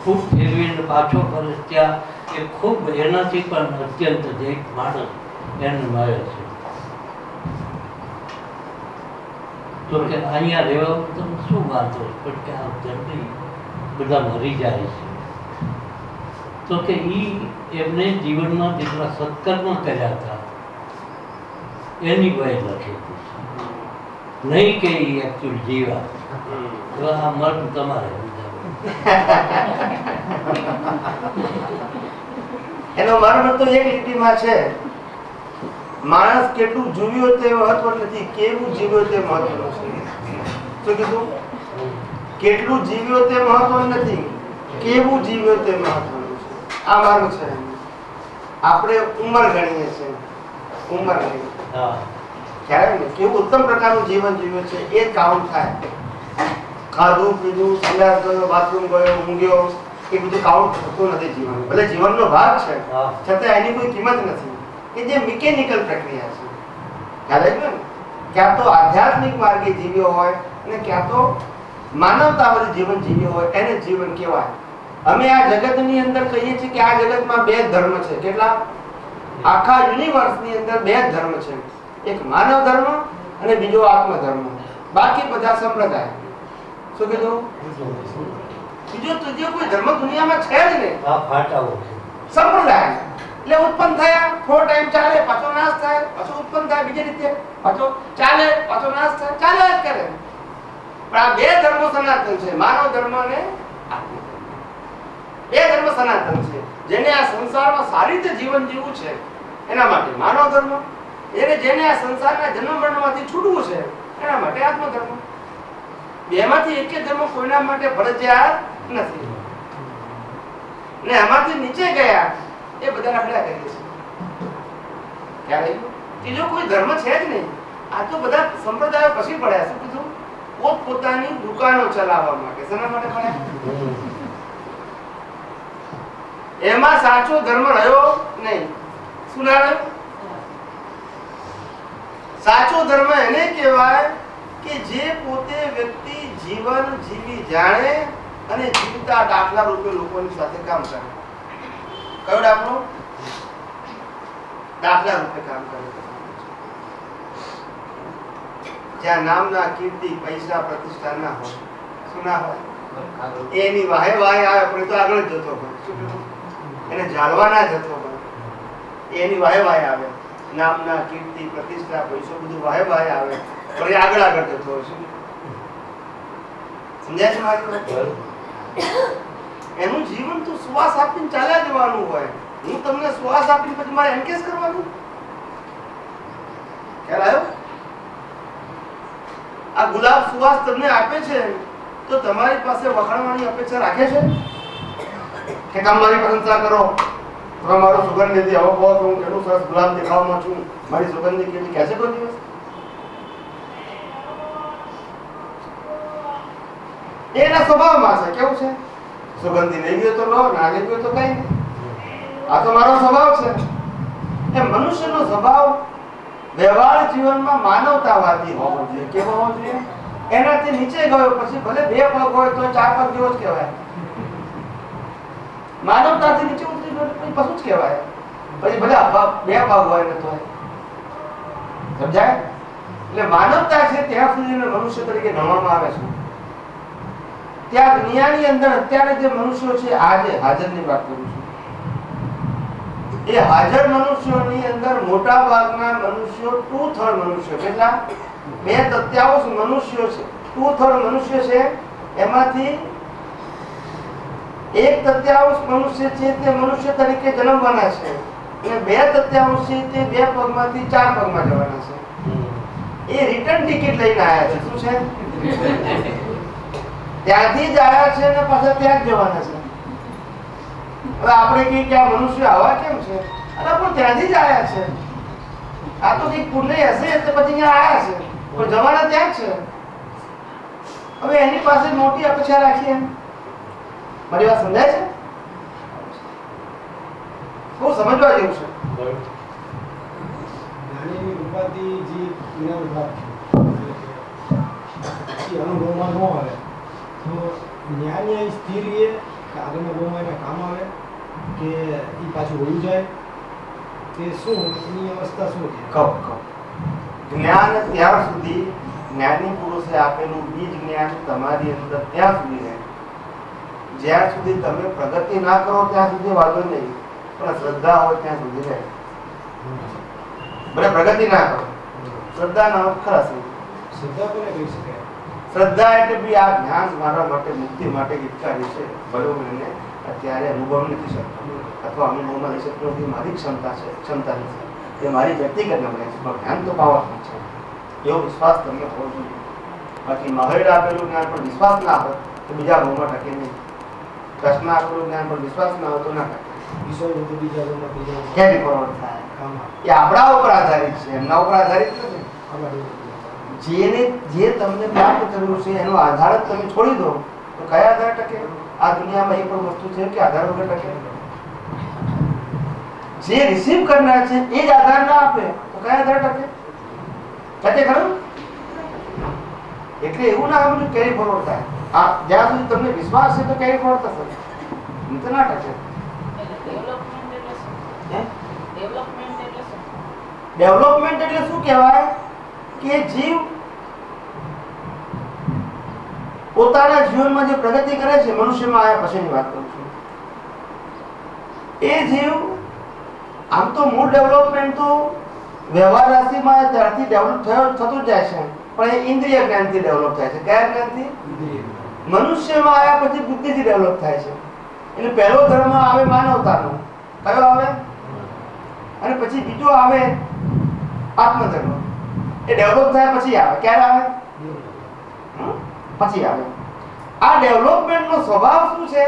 Speaker 4: ખૂબ ફેરવીને પાછો કરે ત્યાં એ ખૂબ એનાથી પણ અત્યંત એક માણસ એને મળે છે. તો કે અહીંયા રહેવામાં તમે શું વાંધો, પણ કે આ જલ્દી બધા મરી જાય છે. તો કે એમને જીવનમાં જેટલા સત્કર્મ કર્યા હતા એની વય લખેલી છે, નહીં કે એ એકચ્યુઅલ જીવા. તો આ મર્મ તમારે
Speaker 1: એનો મર્મ તો એક લીટીમાં છે. માણસ કેટલું જીવ્યો તે મહત્વ નથી, કેવું જીવ્યો તે મહત્વનું છે. શું કીધું? કેટલું જીવ્યો તે મહત્વ નથી, કેવું જીવ્યો તે મહત્વનું છે. આ મારું છે. આપણે ઉંમર ગણીએ છીએ, ઉંમર ગણીએ ખ્યાલ ને કેવું ઉત્તમ પ્રકારનું જીવન જીવ્યું છે એ કાઉન્ટ થાય. ખાધું પીધું, સંદાસ ગયો, બાથરૂમ ગયો, ઊંઘ્યો, એ બધું કાઉન્ટ થતું નથી જીવન. ભલે જીવનનો ભાગ છે છતાં એની કોઈ કિંમત નથી. એ જે મિકેનિકલ પ્રક્રિયા છે. ખ્યાલ આવ્યો ને? ક્યાં તો આધ્યાત્મિક માર્ગે જીવ્યો હોય અને ક્યાં તો માનવતાવાળી જીવન જીવ્યો હોય એને જીવન કહેવાય. અમે આ જગતની અંદર કહીએ છીએ કે આ જગતમાં બે ધર્મ છે. કેટલા? આખા યુનિવર્સની અંદર બે ધર્મ છે. એક માનવ ધર્મ અને બીજો આત્મ ધર્મ. બાકી બધા સંપ્રદાય. શું કીધું? ત્રીજો કોઈ ધર્મ દુનિયામાં છે જ નહીં. સંપ્રદાય એટલે ઉત્પન્ન થયા, થોડો ટાઈમ ચાલે, પાછો નાશ થાય, પાછો ઉત્પન્ન થાય બીજી રીતે, પાછો ચાલે, પાછો નાશ થાય, ચાલ્યા જ કરે. પણ આ બે ધર્મો સનાતન છે, માનવ ધર્મ અને આત્મ ધર્મ. બે ધર્મ સનાતન છે. જેને આ સંસારમાં સારી રીતે જીવન જીવવું છે એના માટે માનવ ધર્મ, જેને આ સંસારના જન્મ મરણમાંથી છૂટવું છે એના માટે આત્મ ધર્મ. બેમાંથી એક ધર્મ કોઈના માટે ફરજિયાત નથી. ને આમાંથી નીચે ગયા એ બધા રખડ્યા કરીએ છીએ. ક્યારે ત્રીજો કોઈ ધર્મ છે જ નહીં. આ તો બધા સંપ્રદાયો પછી પડ્યા. શું કીધું? પોતપોતાની દુકાનો ચલાવવા માટે. શેના માટે પડ્યા? એમાં સાચો ધર્મ રહ્યો નહીં. શું ના રહ્યો? સાચો ધર્મ એને કહેવાય કે જે પોતે વ્યક્તિ જીવન જીવી જાણે અને જીવતા દાખલા રૂપે લોકોની સાથે કામ કરે. કયો દાખલો? દાખલા રૂપે કામ કરે. જ્યાં નામના, કીર્તિ, પૈસા, પ્રતિષ્ઠા ના હોય. શું ના હોય? એની વાહે વાહે આવે પણ તો આગળ જ જતો હોય. શું કીધું? એને જાળવાના જતો હોય. એની વાહે વાહે આવે. નામના, કીર્તિ, પ્રતિષ્ઠા, પૈસો બધું વાહે વાહે આવે પણ એ આગળ આગળ જતો હોય. શું સમજાય છે મારી વાત? એનું જીવન તો શ્વાસ આપીને ચાલ્યા જવાનું હોય. હું તમને શ્વાસ આપીને પછી મારે એન્કેસ કરવાનું? ખ્યાલ આવ્યો? આ ગુલાબ સુવાસ તમને આપે છે તો તમારી પાસે વખાણવાની અપેક્ષા રાખે છે કે તમે મારી પ્રશંસા કરો, તમે મારો સુગંધ લીધી હવે કહો કે હું કેટલું સરસ ગુલાબ દેખાવામાં છું, મારી સુગંધ કેટલી કહેશે કોઈ દિવસ? એના સ્વભાવમાં છે. કેવું છે? સુગંધી લેવી હોય તો લો, ના લેવી હોય તો કઈ નહીં. આ તો મારો સ્વભાવ છે. એ મનુષ્યનો સ્વભાવ વ્યવહાર જીવનમાં માનવતાવાદી હોવો જોઈએ. કેવો હોવો જોઈએ? એનાથી નીચે ગયો પછી ભલે 2 પગ હોય તો 4 પગ જેવો જ કહેવાય. માનવતાથી નીચે ઉતરી ગયો પછી પશુ જ કહેવાય. પછી ભલે 2 પગ હોય ને તો સમજાય? એટલે માનવતા છે ત્યાં સુધી મનુષ્ય તરીકે ગણવામાં આવે છે. ત્યાં દુનિયાની અંદર અત્યારે જે મનુષ્યો છે, આજે હાજરની વાત કરું છું, એ હાજર મનુષ્યોની અંદર મોટા ભાગના મનુષ્યો 2/3 મનુષ્યો, કેટલા? 2/3 મનુષ્યો છે. 2/3 મનુષ્ય છે. એમાંથી 1/3 મનુષ્ય છે તે મનુષ્ય તરીકે જન્મવાના છે અને 2/3 છે તે 2 પગમાંથી 4 પગમાં જવાના છે. એ રિટર્ન ટિકિટ લઈને આવ્યા છે. શું છે? ત્યાંથી જ આવ્યા છે અને પાછા ત્યાં જ જવાના છે. હવે આપણે કહીએ કે આ મનુષ્ય આવા કેમ છે? અરે પણ ત્યાંથી જ આવ્યા છે. આ તો કઈક પુણ્ય હશે એટલે પછી અહીંયા આવ્યા છે, પણ જવાના ત્યાં જ છે. હવે એની પાસે મોટી અપેક્ષા રાખીએ. મારી વાત સમજાય છે? બહુ સમજવા જેવું છે.
Speaker 3: જ્ઞાનીની ઉપાધિ જે જ્ઞાન પ્રાપ્ત પછી અનુભવમાં ન આવે તો જ્ઞાની સ્થિર રહે કે આગળના બહુમાં એને કામ આવે કે એ પાછું વળ્યું જાય કે શું એની અવસ્થા શું છે?
Speaker 1: કહો. જ્ઞાન ત્યાં સુધી, જ્ઞાની પુરુષે આપેલું બીજ જ્ઞાન તમારી અંદર ત્યાં સુધી રહે જ્યાં સુધી તમે પ્રગતિ ના કરો ત્યાં સુધી વાંધો નહીં, પણ શ્રદ્ધા હોય ત્યાં સુધી રહે. ભલે પ્રગતિ ના કરો, શ્રદ્ધા ના હોય ખરા છે.
Speaker 3: શ્રદ્ધા કોને કહી શકાય?
Speaker 1: શ્રદ્ધા એટલે બી આ જ્ઞાન મારા માટે, મુક્તિ માટે હિતકારી છે, ભલે હું એને અત્યારે અનુભવ નથી શકતો અથવા અનુભવમાં લઈ શકતો નથી, મારી ક્ષમતા નથી, એ મારી વ્યક્તિગત નબળાઈ છે, પણ જ્ઞાન તો પાવરફુલ છે એવો વિશ્વાસ તમને હોવો જોઈએ. બાકી મહેડ આપેલું જ્ઞાન પર વિશ્વાસ ના હોય તો બીજા ભાવમાં ટકે નહીં. કૃષ્ણ આપેલું જ્ઞાન પર વિશ્વાસ ના હોય તો ના ટકે. ક્યાંથી ફોરવર્ડ થાય? એ આપણા ઉપર આધારિત છે, એમના ઉપર આધારિત નથી. જે તમને પ્રાપ્ત કર્યું છે એનો આધાર જ તમે છોડી દો તો કયા આધાર ટકે? આ દુનિયામાં એક પણ વસ્તુ છે કે આધાર વગર ટકે? જે રિસીવ કરનાર છે એ જ આધાર ના આપે તો કયા આધાર ટકે? ટકે ખરું? એટલે એવું ના સમજો કેરી ફોરવર્ડ થાય. જ્યાં સુધી તમને વિશ્વાસ છે તો કેરી ફોરવર્ડ થશે, નહીં તો ના ટકે. ડેવલપમેન્ટ એટલે શું કહેવાય? કે જીવ પોતાના જીવનમાં જે પ્રગતિ કરે છે, મનુષ્યમાં આવ્યા પછીની વાત કરું છું, એ જીવ આમ તો મૂળ ડેવલપમેન્ટ તો વ્યવહાર રાશિમાં ત્યારથી ડેવલપ થતું જાય છે, પણ એ ઇન્દ્રિય જ્ઞાનથી ડેવલપ થાય છે. કયા જ્ઞાનથી? મનુષ્યમાં આવ્યા પછી બુદ્ધિથી ડેવલપ થાય છે. એટલે પહેલો ધર્મ આવે માનવતાનો, કયો આવે? અને પછી બીજો આવે આત્મધર્મ. એ ડેવલપ થયા પછી આવે. ક્યારે આવે? પછી આવે. આ ડેવલપમેન્ટનો સ્વભાવ શું છે?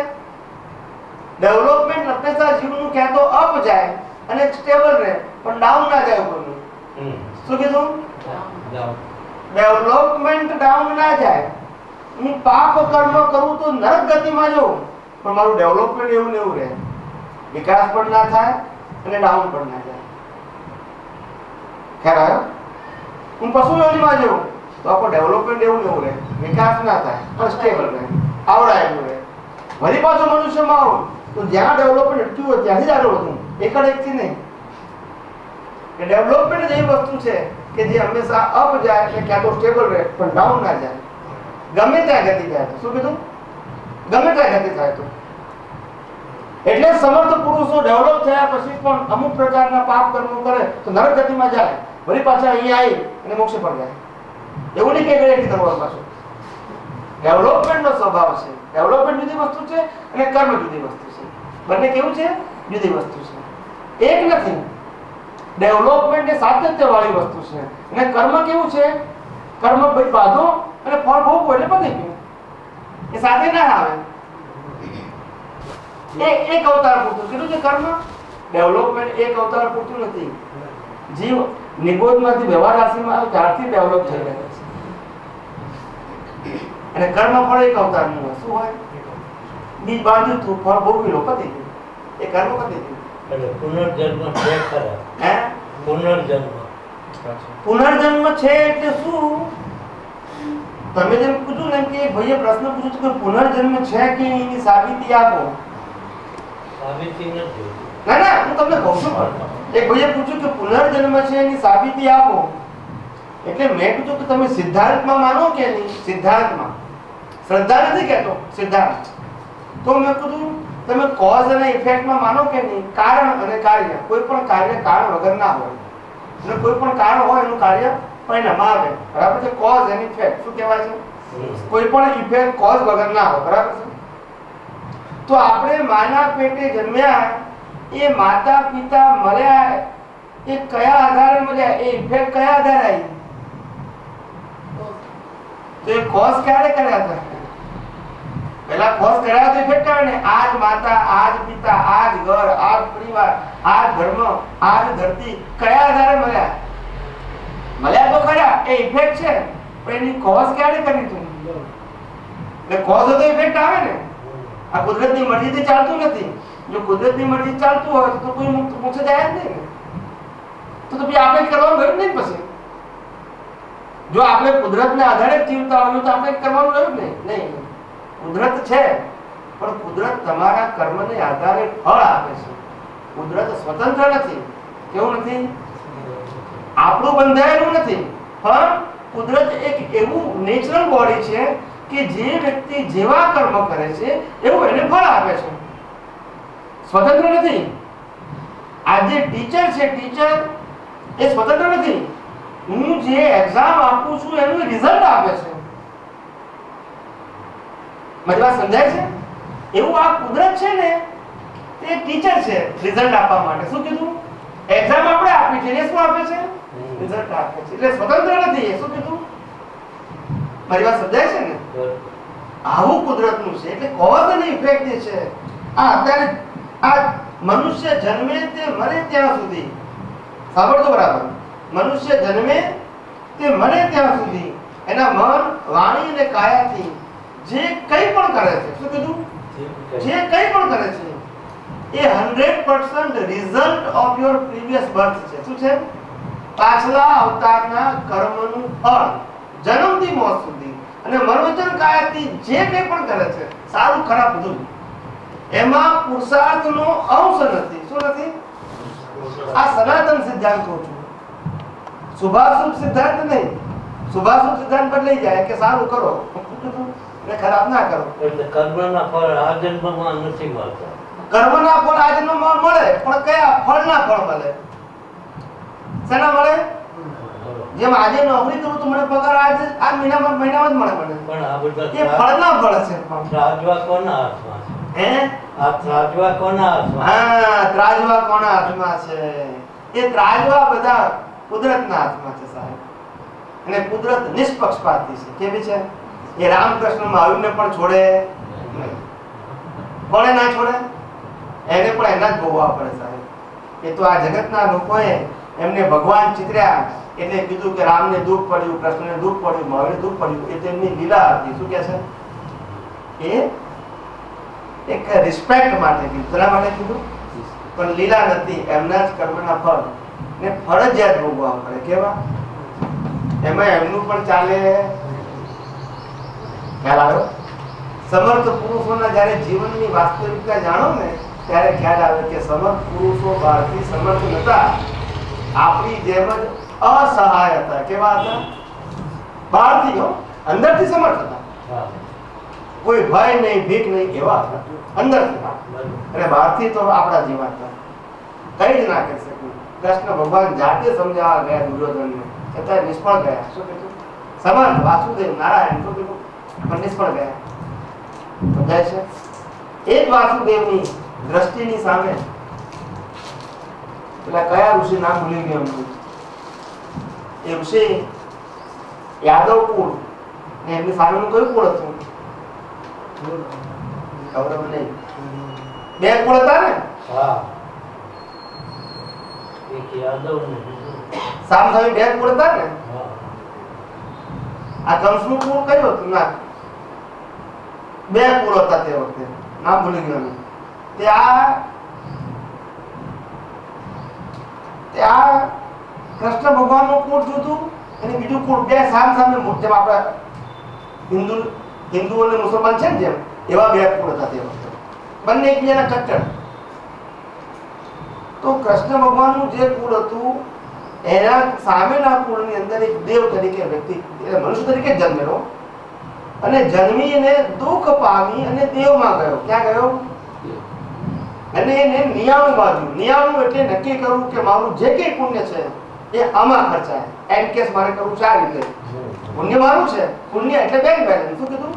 Speaker 1: ડેવલપમેન્ટ હંમેશા જીવનું ક્યાં તો અપ જાય અને સ્ટેબલ રહે, પણ ડાઉન ના જાય ઉપરનું. શું કીધું? ડેવલપમેન્ટ ડાઉન ના જાય. હું પાપ કર્મ કરું તો નરક ગતિમાં જઉં, પણ મારું ડેવલપમેન્ટ એવું ને એવું રહે. વિકાસ પણ ના થાય અને ડાઉન પણ ના જાય. ખ્યાલ આવ્યો? હું પશુ યોનિમાં જઉં તો આપણો ડેવલપમેન્ટ એવું ને એવું રહે, વિકાસ ના થાય પણ સ્ટેબલ રહે, આવડા એવું રહે. વળી પાછો મનુષ્યમાં આવું તો જ્યાં ડેવલપમેન્ટ અટક્યું હોય ત્યાંથી જ આગળ વધવું, એકથી નહીં. કે ડેવલપમેન્ટ જ એવી વસ્તુ છે કે જે હંમેશા અપ જાય એટલે ક્યાં તો સ્ટેબલ રહે પણ ડાઉન ના જાય. ગમે ત્યાં ગતિ જાય તો શું કીધું? ગમે ત્યાં ગતિ થાય તો. એટલે સમર્થ પુરુષો ડેવલપ થયા પછી પણ અમુક પ્રકારના પાપ કર્મો કરે તો નરક ગતિમાં જાય, વળી પાછા અહીંયા આવી અને મોક્ષ પર જાય. એવું નહીં કે કરવાનું પાછું. ડેવલપમેન્ટનો સ્વભાવ છે. ડેવલપમેન્ટ જુદી વસ્તુ છે અને કર્મ જુદી વસ્તુ છે. બંને કેવું છે? જુદી વસ્તુ છે, એક નથી. ડેવલપમેન્ટ એ સાતત્ય વાળી વસ્તુ છે અને કર્મ કેવું છે? કર્મ ભાઈ બાંધો અને ફળ ભોગવો એટલે પતી ગયું. એ સાથે ના આવે. એક અવતાર પૂરતું કીધું છે કર્મ, ડેવલપમેન્ટ એક અવતાર પૂરતું નથી. જીવ નિબોધમાંથી વ્યવહાર રાશિમાં આવે ત્યારથી ડેવલપ થઈ રહે છે. અને કર્મ ફળ એક અવતારનું હોય. શું હોય? બીજ બાજુ તું ફળ ભોગવી લો, પતી ગયું. એ કર્મ પતી ગયું.
Speaker 4: એટલે પુનર્જન્મ છે ખરા?
Speaker 1: હે?
Speaker 4: પુનર્જન્મ
Speaker 1: છે એટલે શું? તમે જેમ પૂછ્યું ને કે ભાઈએ પ્રશ્ન પૂછ્યો કે પુનર્જન્મ છે કે એની સાબિતી આપો.
Speaker 4: સાબિતી નથી.
Speaker 1: ના ના, હું તમને કહું છું. એક ભાઈએ પૂછ્યું કે પુનર્જન્મ છે એની સાબિતી આપો. એટલે મેં કીધું કે તમે સિદ્ધાંતમાં માનો કે નહીં? સિદ્ધાંતમાં, શ્રદ્ધા નથી કહેતો, સિદ્ધાંત. તો મેં કીધું તમે કોઝ અને ઇફેક્ટમાં માનો કે નહીં? કારણ અને કાર્ય, કોઈ પણ કાર્ય કારણ વગર ના હોય, અને કોઈ પણ કારણ હોય એનું કાર્ય પરિણામ આવે. બરાબર છે? કોઝ એન્ડ ઇફેક્ટ શું કહેવાય છે? કોઈ પણ ઇફેક્ટ કોઝ વગર ના હોય. બરાબર છે? તો આપણે માના પેટે જન્મ્યા, એ માતા પિતા મળ્યા, એ કયા આધારે મળ્યા? એ ઇફેક્ટ કયા આધારે આવી? તો એ કોઝ ક્યારે કર્યા હતા? પહેલા કોઝ કર્યા તો ઇફેક્ટ આવે ને. આજ માતા, આજ પિતા, આજ ઘર, આજ પરિવાર, આજ ધર્મ, આજ ધરતી કયા આધારે મળ્યા? મળ્યા તો ખરા, એ ઇફેક્ટ છે, પણ એની કોઝ ક્યારે કરી તું? એટલે કોઝ તો ઇફેક્ટ આવે ને. આ કુદરતની મરજીથી ચાલતું નથી. જો કુદરતની મરજી ચાલતું હોય તો કોઈ મોક્ષ જાય જ નહીં ને. તો પછી આપણે કરવાનું રહ્યું નહીં. પછી જો આપણે કુદરતના આધારે જીવતા હોય તો આપણે કરવાનું રહ્યું નહીં. કુદરત છે, પણ કુદરત તમારા કર્મને આધારે ફળ આપે છે. કુદરત સ્વતંત્ર નથી. કેવું નથી? આપણું બંધાયેલું નથી. પણ કુદરત એક એવું નેચરલ બોડી છે કે જે વ્યક્તિ જેવા કર્મ કરે છે એવું એને ફળ આપે છે. સ્વતંત્ર નથી. આજે ટીચર છે, ટીચર એ સ્વતંત્ર નથી. હું જે એક્ઝામ આપું છું એનું રિઝલ્ટ આપે છે. મારી વાત સમજાય છે? એવું આ કુદરત છે ને, તે ટીચર છે રિઝલ્ટ આપવા માટે. શું કીધું? એક્ઝામ આપણે આપી છે, એ શું આપે છે? રિઝલ્ટ આપે છે. એટલે સ્વતંત્ર નથી. એ શું કીધું? મારી વાત સમજાય છે ને? આવું કુદરતનું છે. એટલે કોઝ અને ઇફેક્ટ જે છે, આ અત્યારે આ મનુષ્ય જન્મે તે મરે ત્યાં સુધી, સાંભળજો બરાબર, મનુષ્ય જન્મે તે મરે ત્યાં સુધી એના મન, વાણી અને કાયાથી જે કંઈ પણ કરે છે, શું કીધું? જે કંઈ પણ કરે છે એ 100% result of your previous birth છે. શું છે? પાછલા અવતારના કર્મનું ફળ, જન્મથી મોત સુધી. અને મનોવચન કાયાથી જે કંઈ પણ કરે છે, સારું ખરાબ બધું, એમાં પુરુષાર્થનો અંશ નથી. શું નથી? આ સનાતન સિદ્ધાંત કહું છું. શુભાશુભ સિદ્ધાંત નહીં. શુભાશુભ સિદ્ધાંત બદલાઈ જાય કે સારું કરો ને ખરાબ ના કરો.
Speaker 4: એટલે કર્મના ફળ આ જન્મમાં નથી મળતા.
Speaker 1: કર્મના ફળ આ જન્મમાં મળે, પણ કયા ફળના ફળ મળે? શેના મળે? જેમ આજે નોકરી કરું તો મને પગાર આજે આ મહિનામાં જ મળે મને,
Speaker 4: પણ આ બધા
Speaker 1: એ ફળના ફળ છે.
Speaker 4: ત્રાજવા કોના હાથમાં છે?
Speaker 1: હે?
Speaker 4: આ ત્રાજવા કોના હાથમાં?
Speaker 1: હા, ત્રાજવા કોના હાથમાં છે? એ ત્રાજવા બધા કુદરતના હાથમાં છે સાહેબ. અને કુદરત નિષ્પક્ષપાતી છે. કેવી છે? એ રામકૃષ્ણ મહાવીરને પણ છોડે નહીં. કોણે ના છોડે? એને પણ એના જ ભોગવવા પડે સાહેબ. એ તો આ જગતના લોકોએ એમને ભગવાન ચિતર્યા એટલે કીધું કે રામને દુઃખ પડ્યું, કૃષ્ણને દુઃખ પડ્યું, મહાવીરને દુઃખ પડ્યું. એ તેમની લીલા હતી. શું કે છે? એ એક રિસ્પેક્ટ માટે કીધું. તેના માટે કીધું, પણ લીલા નથી. એમના જ કર્મના ફળ ને ફરજિયાત ભોગવવા પડે. કેવા? એમાં એમનું પણ ચાલે. ખ્યાલ આવ્યો? સમર્થ પુરુષોના જયારે જીવનની વાસ્તવિકતા જાણો ને ત્યારે ખ્યાલ આવે કે સમર્થ પુરુષો બહારથી સમર્થ નતા, આપણી જેમ જ અસહાય હતા. કેવા હતા? બહારથી હો, અંદરથી સમર્થ હતા. કોઈ ભય નહીં, ભીખ નહીં, એવા હતા અંદરથી. અને બહારથી તો આપણા જેવા હતા. કઈ જ ના કરી શક્યું. કૃષ્ણ ભગવાન જાતે સમજાવવા ગયા દુર્યોધનને, છતાં નિષ્ફળ ગયા. શું કીધું? સમર્થ વાસુદેવ નારાયણ શું કીધું? પણ નિષ્ફળ ગયા. સમજાય છે? એ જ વાસુદેવની દ્રષ્ટિની સામે પેલા કયા ઋષિ નામ ભૂલી ગયો એમનું, એ ઋષિ યાદવ કુળ ને એમની સામેનું કયું કુળ હતું? કૌરવ નહીં. બે કુળ હતા ને?
Speaker 4: એક યાદવ ને બીજું
Speaker 1: સામસામે બે કુળ હતા ને.
Speaker 4: હા.
Speaker 1: આ કંસનું કુળ કયું હતું? ના, બે કુળ હતા તે વખતે, નામ ભૂલી ગયો મેં. ત્યાં કૃષ્ણ ભગવાનનું કુળ જુદું અને બીજું કુળ, બે સામસામે જેમ આપણા હિન્દુ અને મુસલમાન છે ને જેમ એવા બે કુળ હતા તે વખતે, બંને એકબીજાના કટ્ટર. તો કૃષ્ણ ભગવાનનું જે કુળ હતું એના સામેના કુળની અંદર એક દેવ તરીકે વ્યક્તિ મનુષ્ય તરીકે જન્મેલો અને જન્મીને દુઃખ પામી અને દેવમાં ગયો. ક્યાં ગયો? અને એને નિયાણું બાંધ્યું. નિયાણું એટલે નક્કી કરવું કે મારું જે કંઈ પુણ્ય છે એ આમાં ખર્ચાય. એન્ડ કેસ મારે કરવું છે આ રીતે. પુણ્ય મારું છે, પુણ્ય એટલે બેંક બેલેન્સ. શું કીધું?